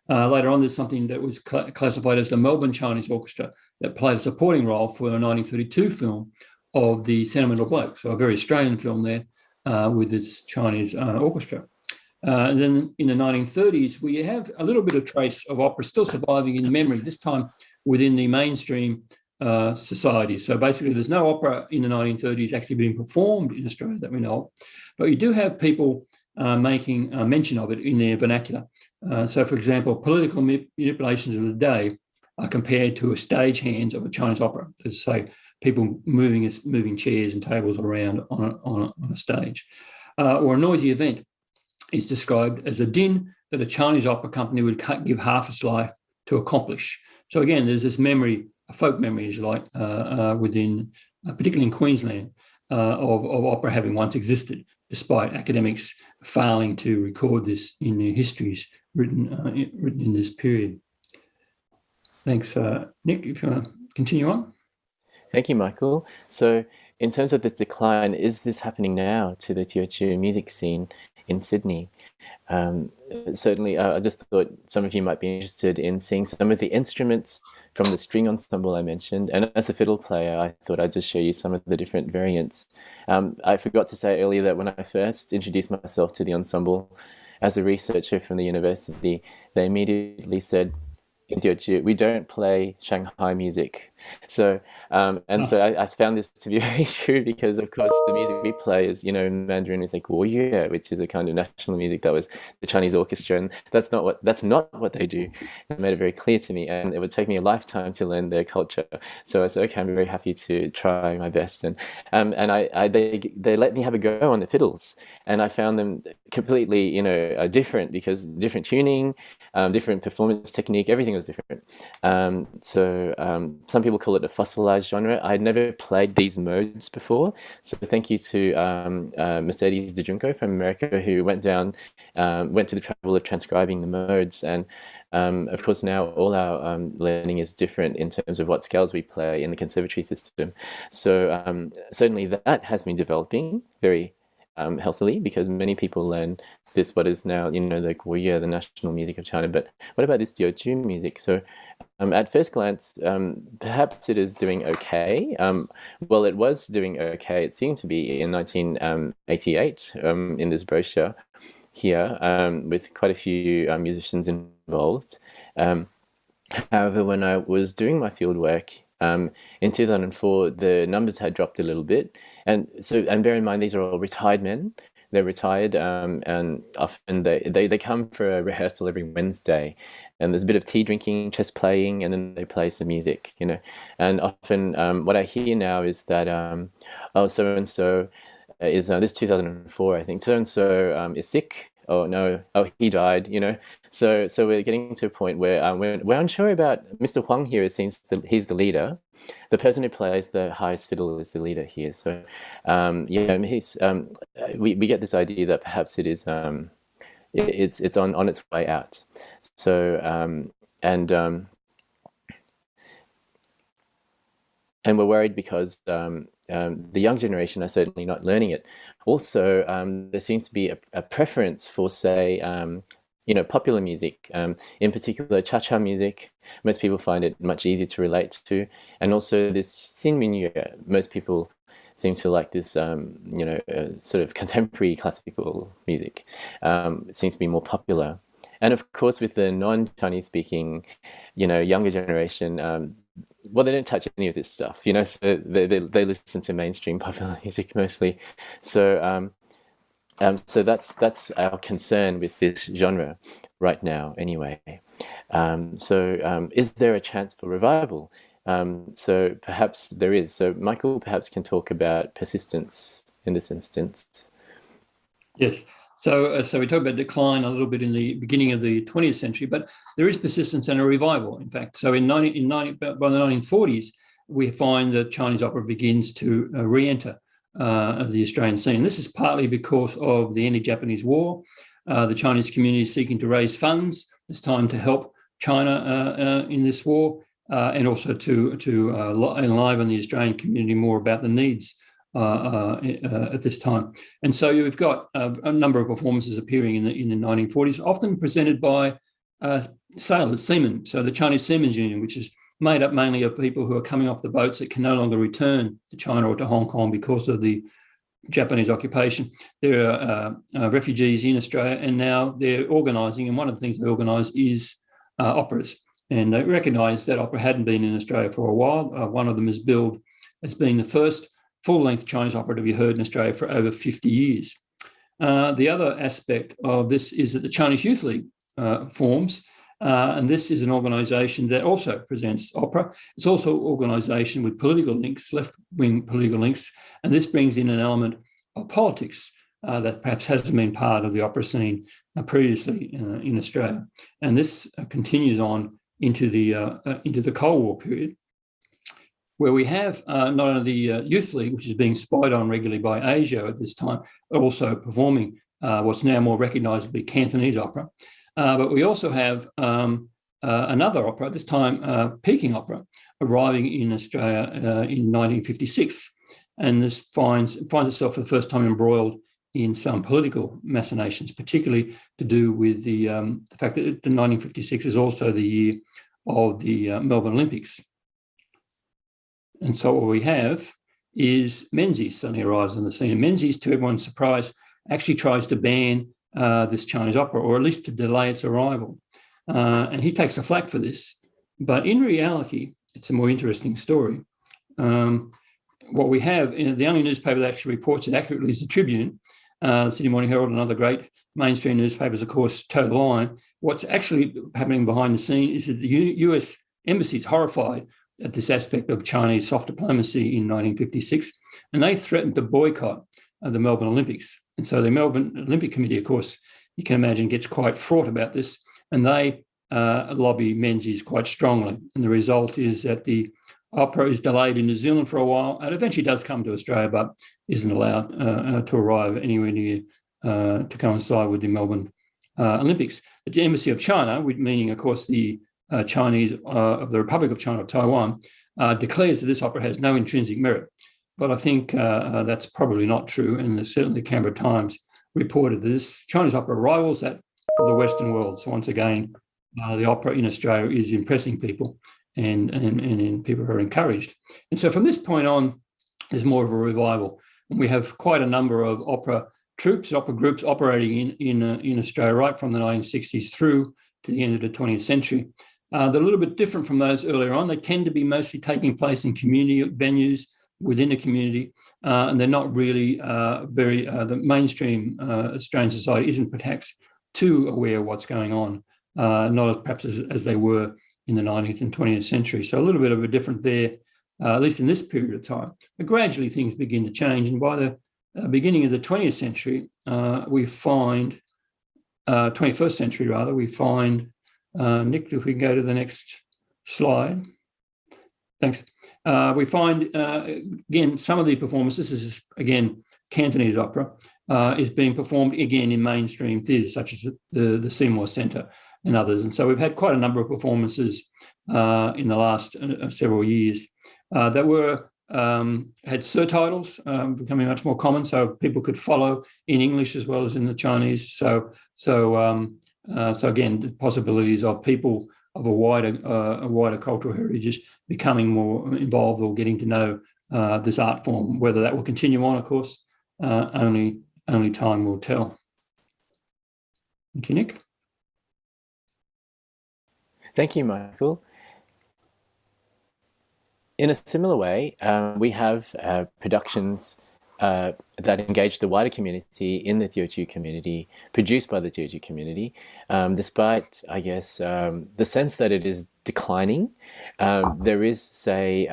Later on, there's something that was classified as the Melbourne Chinese Orchestra that played a supporting role for a 1932 film of The Sentimental Bloke, so a very Australian film there with this Chinese orchestra. And then in the 1930s, we have a little bit of trace of opera still surviving in memory, this time within the mainstream society. So basically, there's no opera in the 1930s actually being performed in Australia that we know of, but you do have people making mention of it in their vernacular. So, for example, political manipulations of the day are compared to a stagehands of a Chinese opera, to say people moving chairs and tables around on a stage. Or a noisy event is described as a din that a Chinese opera company would give half its life to accomplish. So again, there's this memory, a folk memory, as you like, within, particularly in Queensland, of opera having once existed, despite academics failing to record this in their histories written in this period. Thanks, Nick. If you want to continue on. Thank you, Michael. So, in terms of this decline, is this happening now to the Teochew music scene in Sydney? Certainly, I just thought some of you might be interested in seeing some of the instruments from the string ensemble I mentioned. And as a fiddle player, I thought I'd just show you some of the different variants. I forgot to say earlier that when I first introduced myself to the ensemble as a researcher from the university, they immediately said, we don't play Shanghai music. So, so I found this to be very true because, of course, the music we play is, Mandarin is like goer, which is a kind of national music that was the Chinese orchestra, and that's not what they do. They made it very clear to me, and it would take me a lifetime to learn their culture. So I said, okay, I'm very happy to try my best, and they let me have a go on the fiddles, and I found them completely, different because different tuning, different performance technique, everything was different. Some people call it a fossilized genre. I'd never played these modes before, so thank you to Mercedes de Junco from America, who went to the trouble of transcribing the modes, and of course now all our learning is different in terms of what scales we play in the conservatory system. So certainly that has been developing very healthily, because many people learn what is now, the goer, the national music of China. But what about this Teochew music? So at first glance, perhaps it is doing okay. Well, it was doing okay. It seemed to be in 1988 in this brochure here, with quite a few musicians involved. However, when I was doing my field work in 2004, the numbers had dropped a little bit. And bear in mind, these are all retired men. They're retired, and often they come for a rehearsal every Wednesday, and there's a bit of tea drinking, chess playing, and then they play some music, And often what I hear now is that, so-and-so is, this 2004, I think, so-and-so is sick. Oh no! Oh, he died. So we're getting to a point where we're unsure about Mr. Huang here. It seems he's the leader. The person who plays the highest fiddle is the leader here. So he's we get this idea that perhaps it is it's on its way out. So and we're worried because the young generation are certainly not learning it. Also, there seems to be a preference for, say, popular music, in particular cha-cha music. Most people find it much easier to relate to. And also this xinmingyue, most people seem to like this, sort of contemporary classical music. It seems to be more popular. And of course, with the non-Chinese speaking, younger generation, well, they don't touch any of this stuff, so they listen to mainstream popular music mostly. So so that's our concern with this genre right now anyway. So is there a chance for revival? So perhaps there is. So Michael perhaps can talk about persistence in this instance. Yes. So we talked about decline a little bit in the beginning of the 20th century, but there is persistence and a revival, in fact. So by the 1940s, we find that Chinese opera begins to re-enter the Australian scene. This is partly because of the anti-Japanese war, the Chinese community seeking to raise funds, this time to help China in this war, and also to enliven the Australian community more about the needs at this time. And so you've got a number of performances appearing in the 1940s, often presented by sailors, seamen. So the Chinese Seamen's Union, which is made up mainly of people who are coming off the boats that can no longer return to China or to Hong Kong because of the Japanese occupation. There are refugees in Australia, and now they're organising, and one of the things they organise is operas. And they recognise that opera hadn't been in Australia for a while. One of them is billed as being the first full-length Chinese opera to be heard in Australia for over 50 years. The other aspect of this is that the Chinese Youth League forms, and this is an organisation that also presents opera. It's also an organisation with political links, left-wing political links, and this brings in an element of politics that perhaps hasn't been part of the opera scene previously in Australia. And this continues on into the Cold War period, where we have not only the Youth League, which is being spied on regularly by Asia at this time, but also performing what's now more recognisably Cantonese opera. But we also have another opera, this time Peking opera, arriving in Australia in 1956. And this finds itself for the first time embroiled in some political machinations, particularly to do with the fact that the 1956 is also the year of the Melbourne Olympics. And so what we have is Menzies suddenly arrives on the scene. And Menzies, to everyone's surprise, actually tries to ban this Chinese opera, or at least to delay its arrival. And he takes the flak for this. But in reality, it's a more interesting story. What we have, the only newspaper that actually reports it accurately is the Tribune, Sydney Morning Herald, and other great mainstream newspapers, of course, toe the line. What's actually happening behind the scene is that the US embassy is horrified at this aspect of Chinese soft diplomacy in 1956, and they threatened to boycott the Melbourne Olympics. And so the Melbourne Olympic Committee, of course, you can imagine, gets quite fraught about this, and they lobby Menzies quite strongly. And the result is that the opera is delayed in New Zealand for a while, and eventually does come to Australia, but isn't allowed to arrive anywhere near to coincide with the Melbourne Olympics. The Embassy of China, meaning, of course, the Chinese of the Republic of China, of Taiwan, declares that this opera has no intrinsic merit. But I think that's probably not true, and certainly the Canberra Times reported that this Chinese opera rivals that of the Western world. So once again, the opera in Australia is impressing people, and people are encouraged. And so from this point on, there's more of a revival. And we have quite a number of opera troupes, opera groups operating in Australia right from the 1960s through to the end of the 20th century. They're a little bit different from those earlier on. They tend to be mostly taking place in community venues within the community, and they're not really the mainstream Australian society isn't perhaps too aware of what's going on, not perhaps as they were in the 19th and 20th century. So a little bit of a different there, at least in this period of time. But gradually things begin to change, and by the beginning of the 20th century, we find, 21st century rather, we find, Nick, if we can go to the next slide. Thanks. We find, again, some of the performances, this is, again, Cantonese opera, is being performed, again, in mainstream theatres, such as the Seymour Centre and others. And so we've had quite a number of performances in the last several years that were had surtitles, becoming much more common, so people could follow in English as well as in the Chinese. So again, the possibilities of people of a wider cultural heritage becoming more involved or getting to know this art form. Whether that will continue on, of course, only time will tell. Thank you, Nick. Thank you, Michael. In a similar way, we have productions that engage the wider community in the Teochew community, produced by the Teochew community, despite, I guess, the sense that it is declining. There is, say,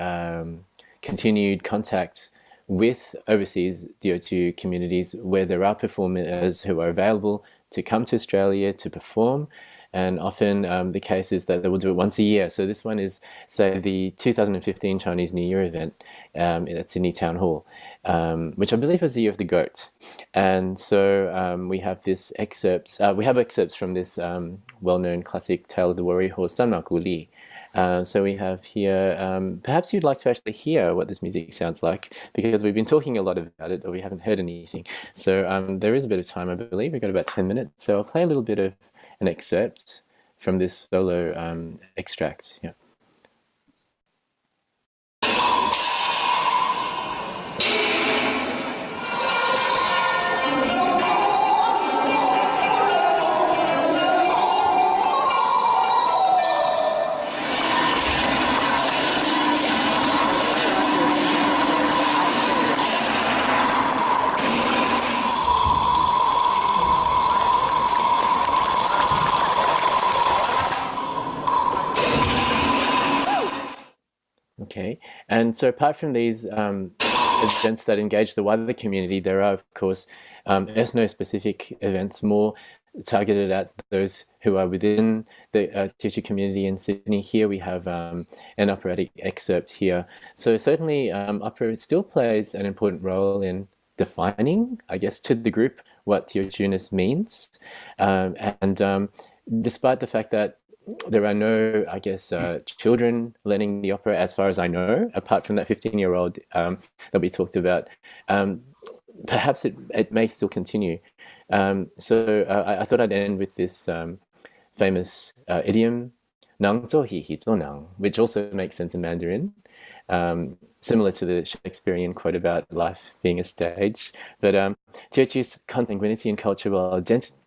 continued contact with overseas Teochew communities where there are performers who are available to come to Australia to perform. And often the case is that they will do it once a year. So this one is, say, the 2015 Chinese New Year event at Sydney Town Hall, which I believe is the year of the goat. And so we have this excerpts. We have excerpts from this well-known classic tale of the warrior horse, Sanma Ku Li. So we have here, perhaps you'd like to actually hear what this music sounds like, because we've been talking a lot about it, but we haven't heard anything. So there is a bit of time, I believe. We've got about 10 minutes. So I'll play a little bit of an excerpt from this solo extract. Yeah. Okay, and so apart from these events that engage the wider community, there are, of course, ethno-specific events more targeted at those who are within the Teochew community in Sydney. Here we have an operatic excerpt here. So certainly opera still plays an important role in defining, I guess, to the group what Teochewness means. And despite the fact that there are no, I guess, children learning the opera, as far as I know, apart from that 15-year-old that we talked about. perhaps it may still continue. So I thought I'd end with this famous idiom, "nang zuo hi hi zuo nang," which also makes sense in Mandarin, similar to the Shakespearean quote about life being a stage. But Teochew's consanguinity and culture will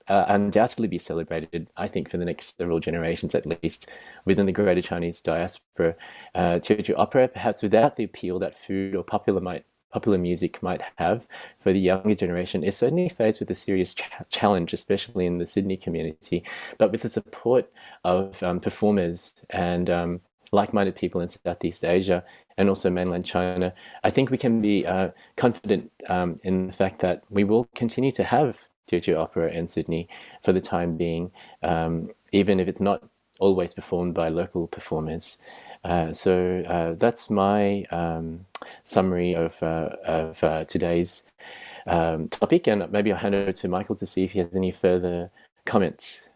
undoubtedly be celebrated, I think, for the next several generations at least, within the greater Chinese diaspora. Teochew opera, perhaps without the appeal that food or popular music might have for the younger generation, is certainly faced with a serious challenge, especially in the Sydney community. But with the support of performers and like-minded people in Southeast Asia and also mainland China, I think we can be confident in the fact that we will continue to have Teochew opera in Sydney for the time being, even if it's not always performed by local performers. So that's my summary of today's topic, and maybe I'll hand over to Michael to see if he has any further comments.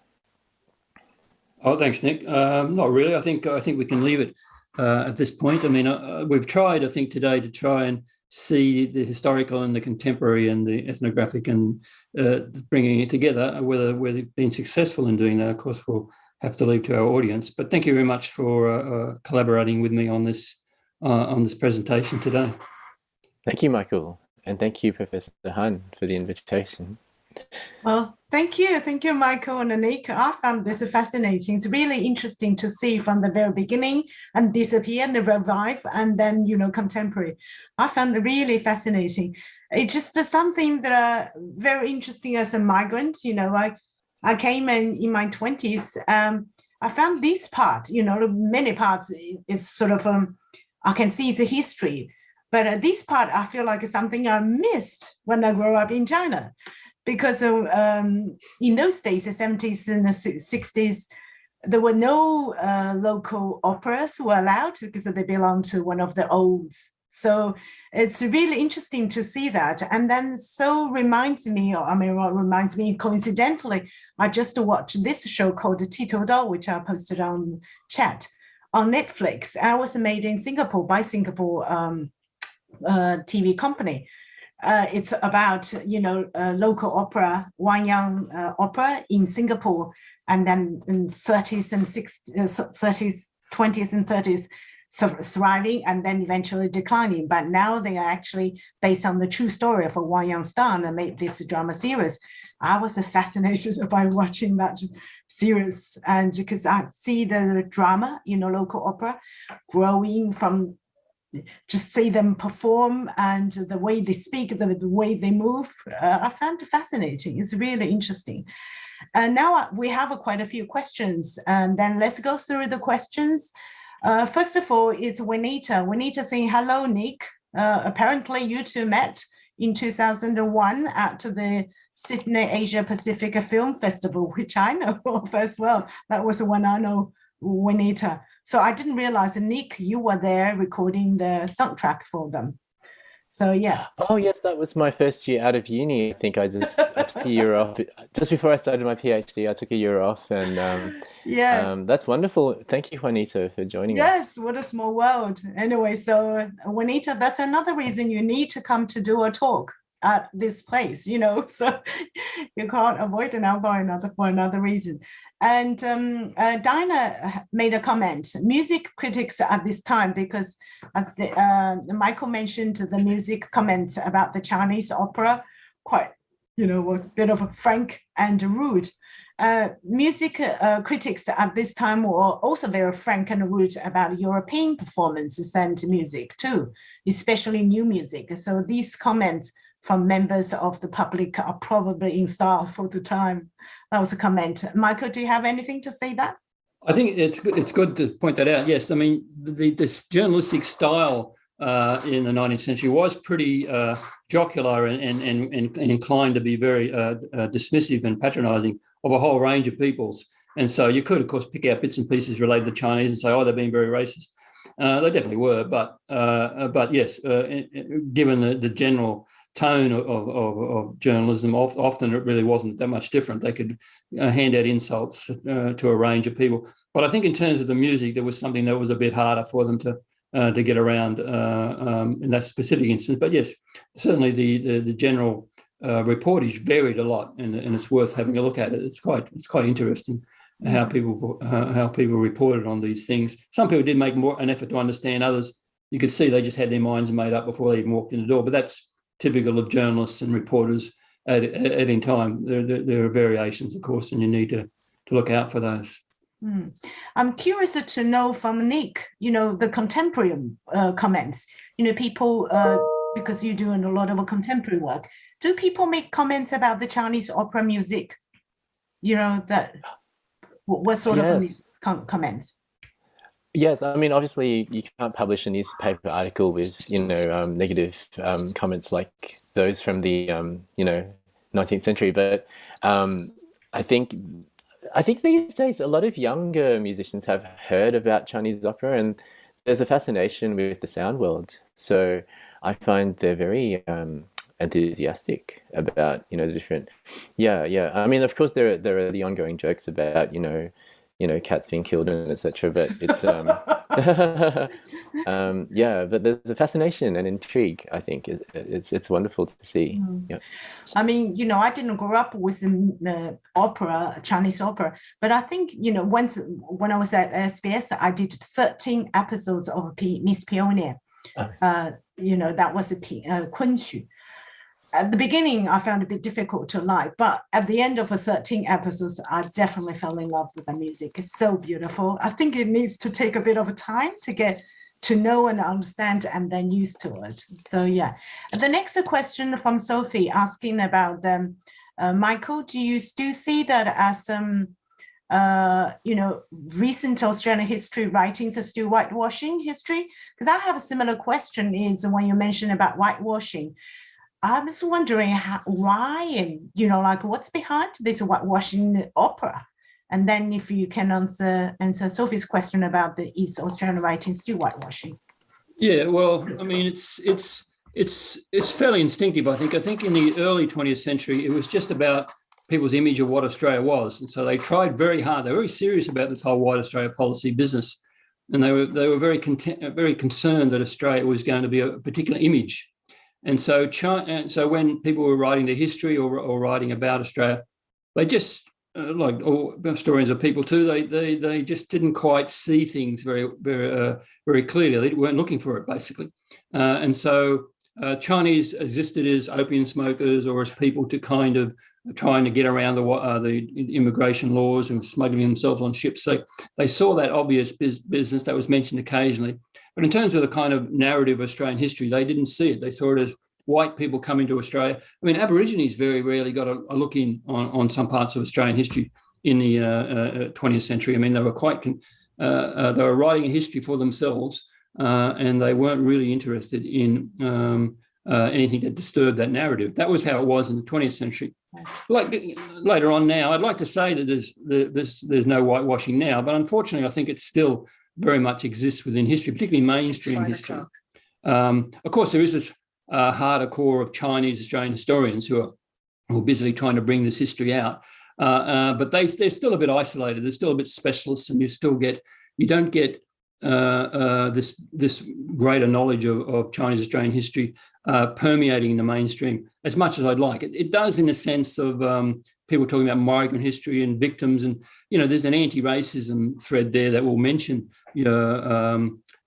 Oh, thanks, Nick. Not really. I think we can leave it at this point. I mean, we've tried, I think, today to try and see the historical and the contemporary and the ethnographic and bringing it together. Whether we've been successful in doing that, of course, we'll have to leave to our audience. But thank you very much for collaborating with me on this presentation today. Thank you, Michael, and thank you, Professor Han, for the invitation. Well, thank you, Michael and Nick. I found this fascinating. It's really interesting to see from the very beginning and disappear and revive, and then contemporary. I found it really fascinating. It's just something that very interesting as a migrant. I came in my 20s. I found this part. Many parts is sort of I can see it's a history, but this part I feel like it's something I missed when I grew up in China. Because in those days, the 70s and the 60s, there were no local operas were allowed because they belonged to one of the olds. So it's really interesting to see that. And then reminds me coincidentally, I just watched this show called Tito Dao, which I posted on chat on Netflix. I was made in Singapore by Singapore TV company. It's about local opera, Wanyang opera in Singapore, and then in 30s and 60s, 20s and 30s, thriving and then eventually declining. But now they are actually based on the true story of a Wanyang star and made this drama series. I was fascinated by watching that series, and because I see the drama, local opera growing from. Just see them perform and the way they speak, the way they move. I found it fascinating. It's really interesting. And now we have quite a few questions, and then let's go through the questions. First of all, it's Juanita. Juanita saying, hello, Nick. Apparently you two met in 2001 at the Sydney Asia Pacific Film Festival, which I know of as well. That was the one I know, Juanita. So I didn't realize, Nick, you were there recording the soundtrack for them. So yeah. Oh yes, that was my first year out of uni. I think I took a year off just before I started my PhD. I took a year off, and that's wonderful. Thank you, Juanita, for joining us. Yes, what a small world. Anyway, so Juanita, that's another reason you need to come to do a talk at this place. So you can't avoid it now for another reason. And Dinah made a comment, music critics at this time, because Michael mentioned the music comments about the Chinese opera, quite, a bit of a frank and rude. Music critics at this time were also very frank and rude about European performances and music too, especially new music. So these comments from members of the public are probably in style for the time. That was a comment. Michael, do you have anything to say that? I think it's good to point that out. Yes, I mean, this journalistic style in the 19th century was pretty jocular and inclined to be very dismissive and patronizing of a whole range of peoples. And so you could, of course, pick out bits and pieces related to Chinese and say, oh, they're being very racist. They definitely were, but yes, given the general tone of journalism, often it really wasn't that much different. They could hand out insults to a range of people. But I think in terms of the music, there was something that was a bit harder for them to get around in that specific instance. But yes, certainly the general reportage varied a lot, and it's worth having a look at it. It's quite interesting how people reported on these things. Some people did make more an effort to understand. Others, you could see they just had their minds made up before they even walked in the door. But that's typical of journalists and reporters at any time. There are variations, of course, and you need to look out for those. I'm curious to know from Nick, the contemporary comments. People, because you're doing a lot of contemporary work, do people make comments about the Chinese opera music? What sort of comments? Yes, I mean, obviously you can't publish a newspaper article with, negative comments like those from the, 19th century. But I think these days a lot of younger musicians have heard about Chinese opera, and there's a fascination with the sound world. So I find they're very enthusiastic about, the different, I mean, of course there are the ongoing jokes about, cats being killed and etc. But it's but there's a fascination and intrigue. I think it's wonderful to see. Yeah. I mean, I didn't grow up with opera, Chinese opera, but I think once when I was at SBS, I did 13 episodes of Miss Peonia. That was a Kunqu. At the beginning, I found it a bit difficult to like, but at the end of the 13 episodes, I definitely fell in love with the music. It's so beautiful. I think it needs to take a bit of a time to get to know and understand and then used to it. So yeah. The next question from Sophie asking about Michael, do you still see that as some recent Australian history writings are still whitewashing history? Because I have a similar question is when you mentioned about whitewashing, I was wondering why and, what's behind this whitewashing opera? And then if you can answer Sophie's question about the East Australian writings still whitewashing. Yeah, well, I mean, it's fairly instinctive, I think. I think in the early 20th century, it was just about people's image of what Australia was. And so they tried very hard. They were very serious about this whole White Australia policy business. And they were very concerned that Australia was going to be a particular image. And so when people were writing their history or writing about Australia, they just, like all historians are people too, they just didn't quite see things very, very, very clearly. They weren't looking for it, basically. And so Chinese existed as opium smokers or as people to kind of trying to get around the immigration laws and smuggling themselves on ships. So they saw that obvious business that was mentioned occasionally. But in terms of the kind of narrative of Australian history, they didn't see it. They saw it as white people coming to Australia. I mean, Aborigines very rarely got a look in on some parts of Australian history in the 20th century. I mean, they were they were writing a history for themselves, and they weren't really interested in anything that disturbed that narrative. That was how it was in the 20th century. Like later on now, I'd like to say that there's no whitewashing now, but unfortunately, I think it still very much exists within history, particularly mainstream history. Of course, there is this harder core of Chinese Australian historians who are busily trying to bring this history out, but they're still a bit isolated. They're still a bit specialists, and you don't get this greater knowledge of Chinese Australian history permeating the mainstream as much as I'd like. It does in the sense of people talking about migrant history and victims, and there's an anti-racism thread there that will mention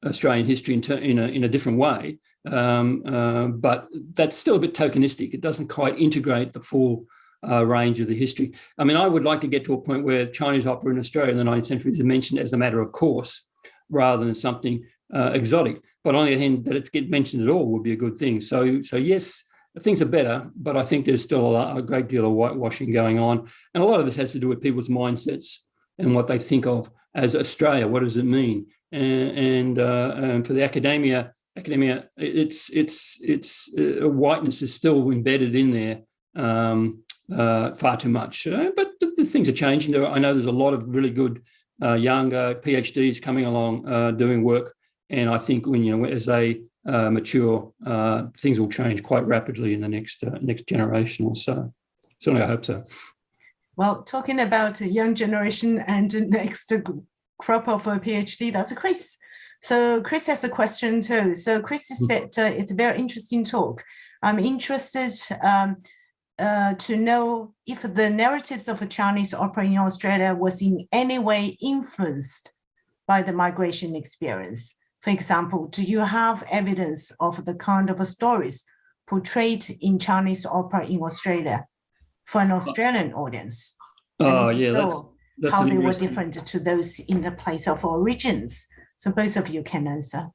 Australian history in a different way, but that's still a bit tokenistic. It doesn't quite integrate the full range of the history. I mean, I would like to get to a point where Chinese opera in Australia in the 19th century is mentioned as a matter of course, rather than something exotic. But on the other hand, that it get mentioned at all would be a good thing. So yes, things are better, but I think there's still a great deal of whitewashing going on. And a lot of this has to do with people's mindsets and what they think of as Australia. What does it mean? And for the academia, it's whiteness is still embedded in there far too much. But the things are changing. I know there's a lot of really good young PhDs coming along doing work, and I think as they mature, things will change quite rapidly in the next generation or so. Certainly, I hope so. Well, talking about a young generation and the next crop of a PhD, that's a So Chris has a question too. So Chris said it's a very interesting talk. I'm interested to know if the narratives of a Chinese opera in Australia was in any way influenced by the migration experience. For example, do you have evidence of the kind of stories portrayed in Chinese opera in Australia for an Australian audience? Oh, yeah, that's how an they were interesting- different to those in the place of origins. So both of you can answer.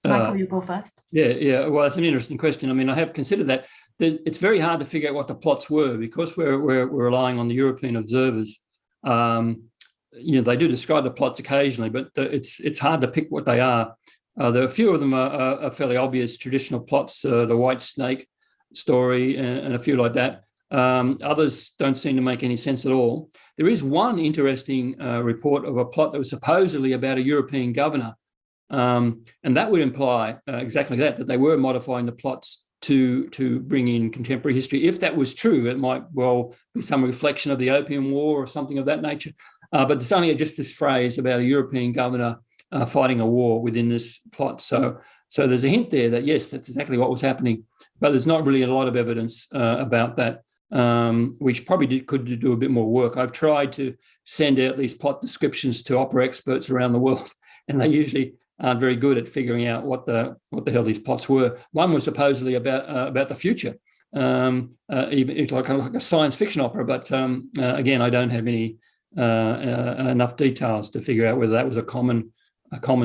Michael, you go first. Yeah. Well, it's an interesting question. I mean, I have considered that. It's very hard to figure out what the plots were because we're relying on the European observers. They do describe the plots occasionally, but it's hard to pick what they are. There are a few of them are fairly obvious traditional plots, the white snake story and a few like that. Others don't seem to make any sense at all. There is one interesting report of a plot that was supposedly about a European governor. And that would imply exactly that they were modifying the plots to bring in contemporary history. If that was true, it might well be some reflection of the Opium War or something of that nature. But there's only just this phrase about a European governor fighting a war within this plot. So there's a hint there that, yes, that's exactly what was happening. But there's not really a lot of evidence about that. We probably could do a bit more work. I've tried to send out these plot descriptions to opera experts around the world, and they usually aren't very good at figuring out what the hell these plots were. One was supposedly about the future, it's like a science fiction opera. But again, I don't have any enough details to figure out whether that was a common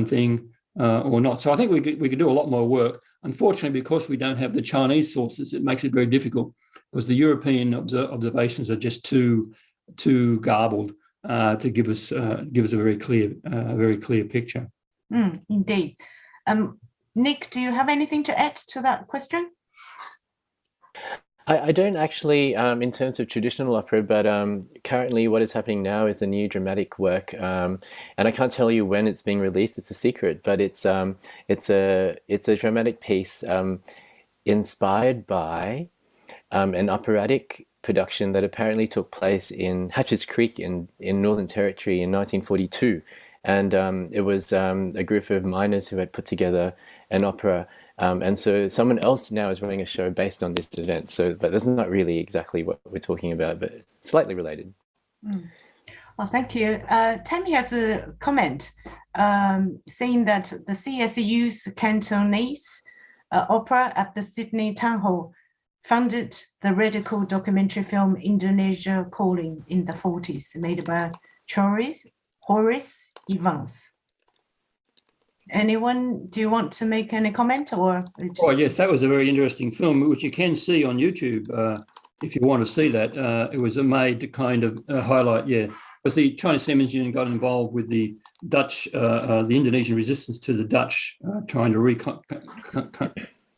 thing or not. So I think we could do a lot more work. Unfortunately, because we don't have the Chinese sources, it makes it very difficult because the European observations are just too garbled to give us a very clear picture. Indeed. Nick, do you have anything to add to that question? I don't actually, in terms of traditional opera, but currently what is happening now is a new dramatic work, and I can't tell you when it's being released. It's a secret, but it's a dramatic piece inspired by an operatic production that apparently took place in Hatches Creek in Northern Territory in 1942. And it was a group of miners who had put together an opera. And so someone else now is running a show based on this event. But that's not really exactly what we're talking about, but slightly related. Well, thank you. Tammy has a comment saying that the CSU's Cantonese opera at the Sydney Town Hall funded the radical documentary film Indonesia Calling in the 40s, made by Horace Evans. Anyone, do you want to make any comment or? Oh, yes, that was a very interesting film, which you can see on YouTube if you want to see that. It was made to kind of highlight, because the Chinese Seamen's Union got involved with the Dutch, the Indonesian resistance to the Dutch trying to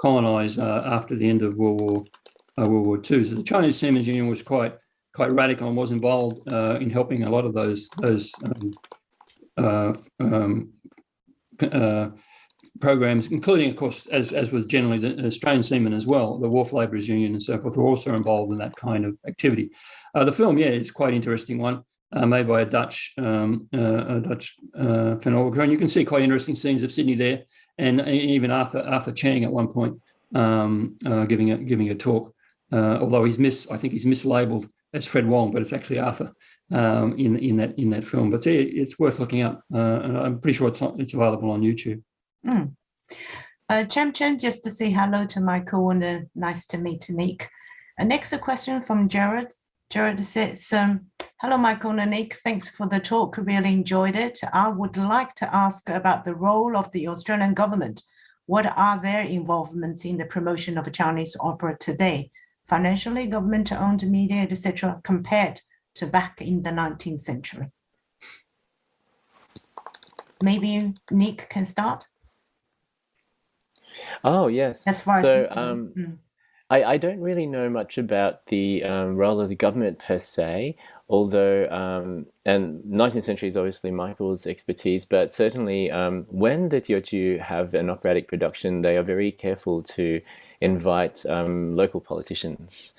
recolonize after the end of World War II. So the Chinese Seamen's Union was quite radical and was involved in helping a lot of those programs, including, of course, as with generally the Australian seamen as well, the Wharf Labourers Union and so forth were also involved in that kind of activity. The film, is quite an interesting one, made by a Dutch filmographer, and you can see quite interesting scenes of Sydney there, and even Arthur Chang at one point giving a talk. Although I think he's mislabeled as Fred Wong, but it's actually Arthur in that film. But it's worth looking up, and I'm pretty sure it's available on YouTube. Cham Chen, just to say hello to Michael, and nice to meet Nick. Next, a question from Jared. Jared says, hello, Michael and Nick. Thanks for the talk. Really enjoyed it. I would like to ask about the role of the Australian government. What are their involvements in the promotion of Chinese opera today? Financially, government-owned media, etc., compared to back in the 19th century. Maybe Nick can start. Oh, yes. As far as I don't really know much about the role of the government per se, although, and 19th century is obviously Michael's expertise, but certainly when the Teochew have an operatic production, they are very careful to invite local politicians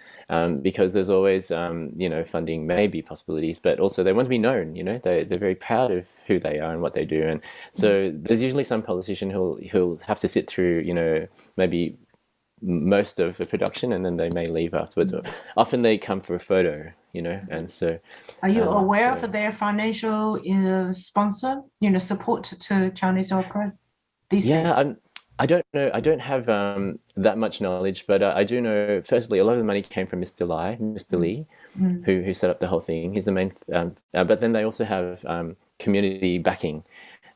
because there's always, funding maybe possibilities, but also they want to be known, they're very proud of who they are and what they do. And so there's usually some politician who'll have to sit through, you know, maybe most of the production, and then they may leave afterwards. Often they come for a photo, you know, and so. Are you aware of their financial sponsor, you know, support to Chinese opera these days? I don't know. I don't have that much knowledge, but I do know. Firstly, a lot of the money came from Mr. Lee, who set up the whole thing. He's the main. But then they also have community backing.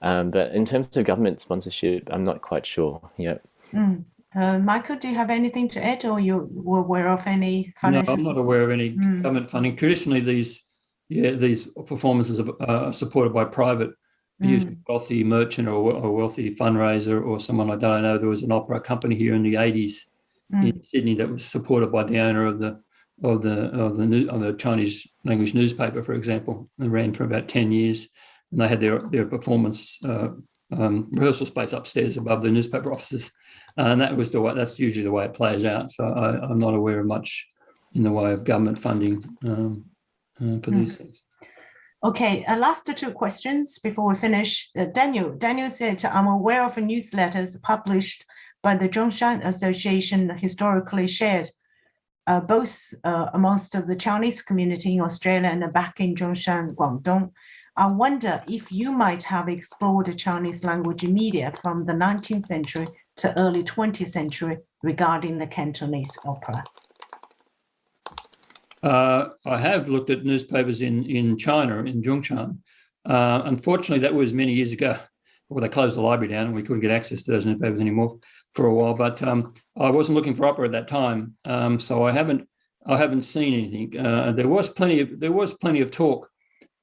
But in terms of government sponsorship, I'm not quite sure. Yeah. Michael, do you have anything to add, or you were aware of any financial? No, I'm not aware of any government funding. Traditionally, these performances are supported by private, usually wealthy merchant or a wealthy fundraiser or someone like that. I know there was an opera company here in the 80s in Sydney that was supported by the owner of the Chinese language newspaper, for example. They ran for about 10 years, and they had their performance rehearsal space upstairs above the newspaper offices. And that's usually the way it plays out. So I'm not aware of much in the way of government funding for these things. Okay, last two questions before we finish. Daniel said, I'm aware of newsletters published by the Zhongshan Association historically shared both amongst the Chinese community in Australia and back in Zhongshan, Guangdong. I wonder if you might have explored Chinese language media from the 19th century to early 20th century regarding the Cantonese opera. I have looked at newspapers in China, in Zhongshan. Unfortunately, that was many years ago. Well, they closed the library down and we couldn't get access to those newspapers anymore for a while. But I wasn't looking for opera at that time, so I haven't seen anything. There was plenty of talk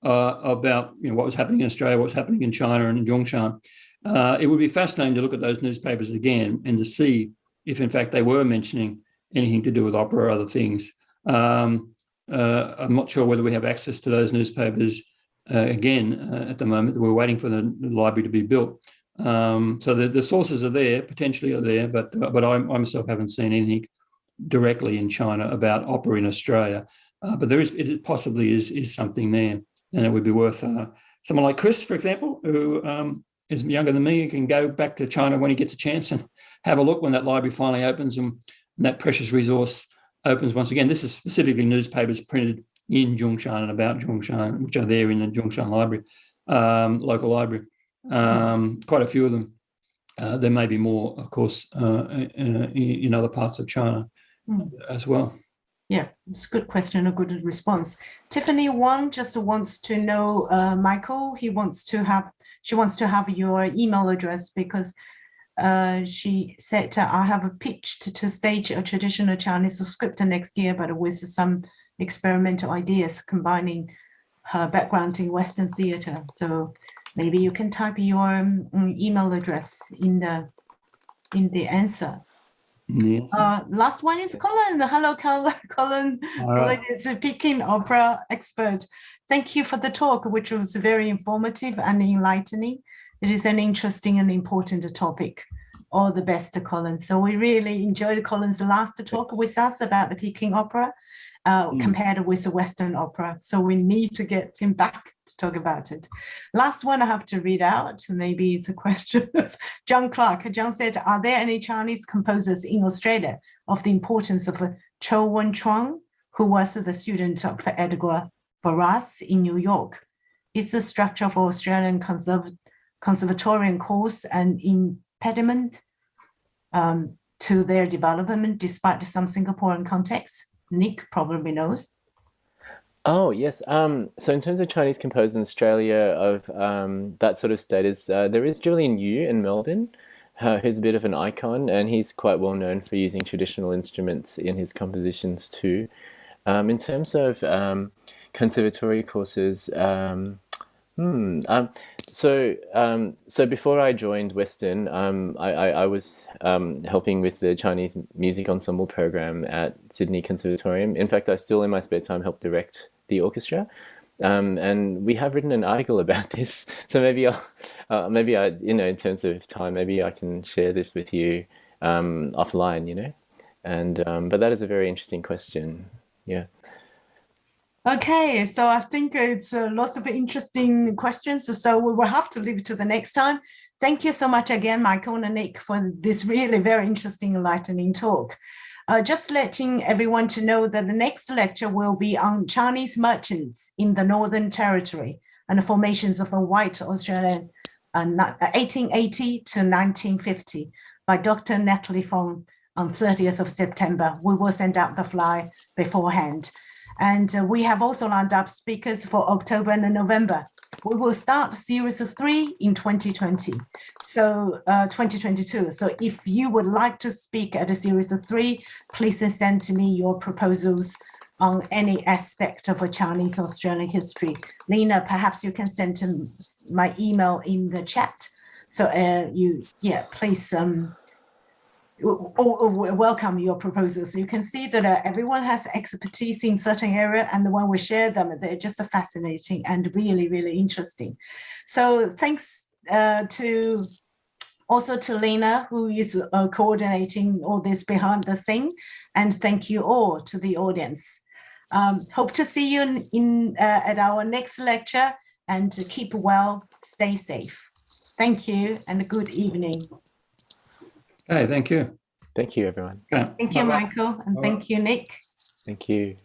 about what was happening in Australia, what was happening in China and in Zhongshan. It would be fascinating to look at those newspapers again and to see if, in fact, they were mentioning anything to do with opera or other things. I'm not sure whether we have access to those newspapers again at the moment. We're waiting for the library to be built. So the sources are there, potentially are there, but I myself haven't seen anything directly in China about opera in Australia. But it possibly is something there, and it would be worth someone like Chris, for example, who is younger than me, can go back to China when he gets a chance and have a look when that library finally opens and that precious resource opens once again. This is specifically newspapers printed in Zhongshan and about Zhongshan, which are there in the Zhongshan library, local library. Quite a few of them. There may be more, of course, in other parts of China as well. Yeah, it's a good question, a good response. Tiffany Wang just wants to know, Michael, she wants to have your email address because she said, I have pitched to stage a traditional Chinese script next year, but with some experimental ideas combining her background in Western theatre. So maybe you can type your email address in the answer. Yes. Last one is Colin. Hello, Colin. Colin is a Peking opera expert. Thank you for the talk, which was very informative and enlightening. It is an interesting and important topic. All the best to Colin. So we really enjoyed Colin's last talk with us about the Peking opera compared with the Western opera. So we need to get him back to talk about it. Last one I have to read out. Maybe it's a question. John Clark. John said, are there any Chinese composers in Australia of the importance of Chou Wen-chuang, who was the student of Edgar Barras in New York? Is the structure of Australian conservatorian course an impediment to their development despite some Singaporean context? Nick probably knows. Oh, yes. So in terms of Chinese composers in Australia of that sort of status, there is Julian Yu in Melbourne, who's a bit of an icon, and he's quite well known for using traditional instruments in his compositions too. In terms of conservatory courses, so before I joined Western, I was helping with the Chinese music ensemble program at Sydney Conservatorium. In fact, I still in my spare time help direct the orchestra, and we have written an article about this. So maybe I, in terms of time, maybe I can share this with you offline, and but that is a very interesting question. Yeah. Okay, so I think it's lots of interesting questions. So we will have to leave it to the next time. Thank you so much again, Michael and Nick, for this really very interesting, enlightening talk. Just letting everyone to know that the next lecture will be on Chinese merchants in the Northern Territory and the formations of a white Australian 1880 to 1950 by Dr. Natalie Fong on 30th of September. We will send out the flyer beforehand. And we have also lined up speakers for October and November. We will start series 3 in 2020, so 2022. So if you would like to speak at a series 3, please send to me your proposals on any aspect of a Chinese Australian history. Lena, perhaps you can send to my email in the chat. So please welcome your proposals. So you can see that everyone has expertise in certain area, and when we share them, they're just fascinating and really, really interesting. So thanks also to Lena, who is coordinating all this behind the scene, and thank you all to the audience. Hope to see you at our next lecture, and to keep well, stay safe. Thank you, and good evening. Okay, thank you. Thank you, everyone. Okay. Thank you, Michael, and thank you, Nick. Thank you.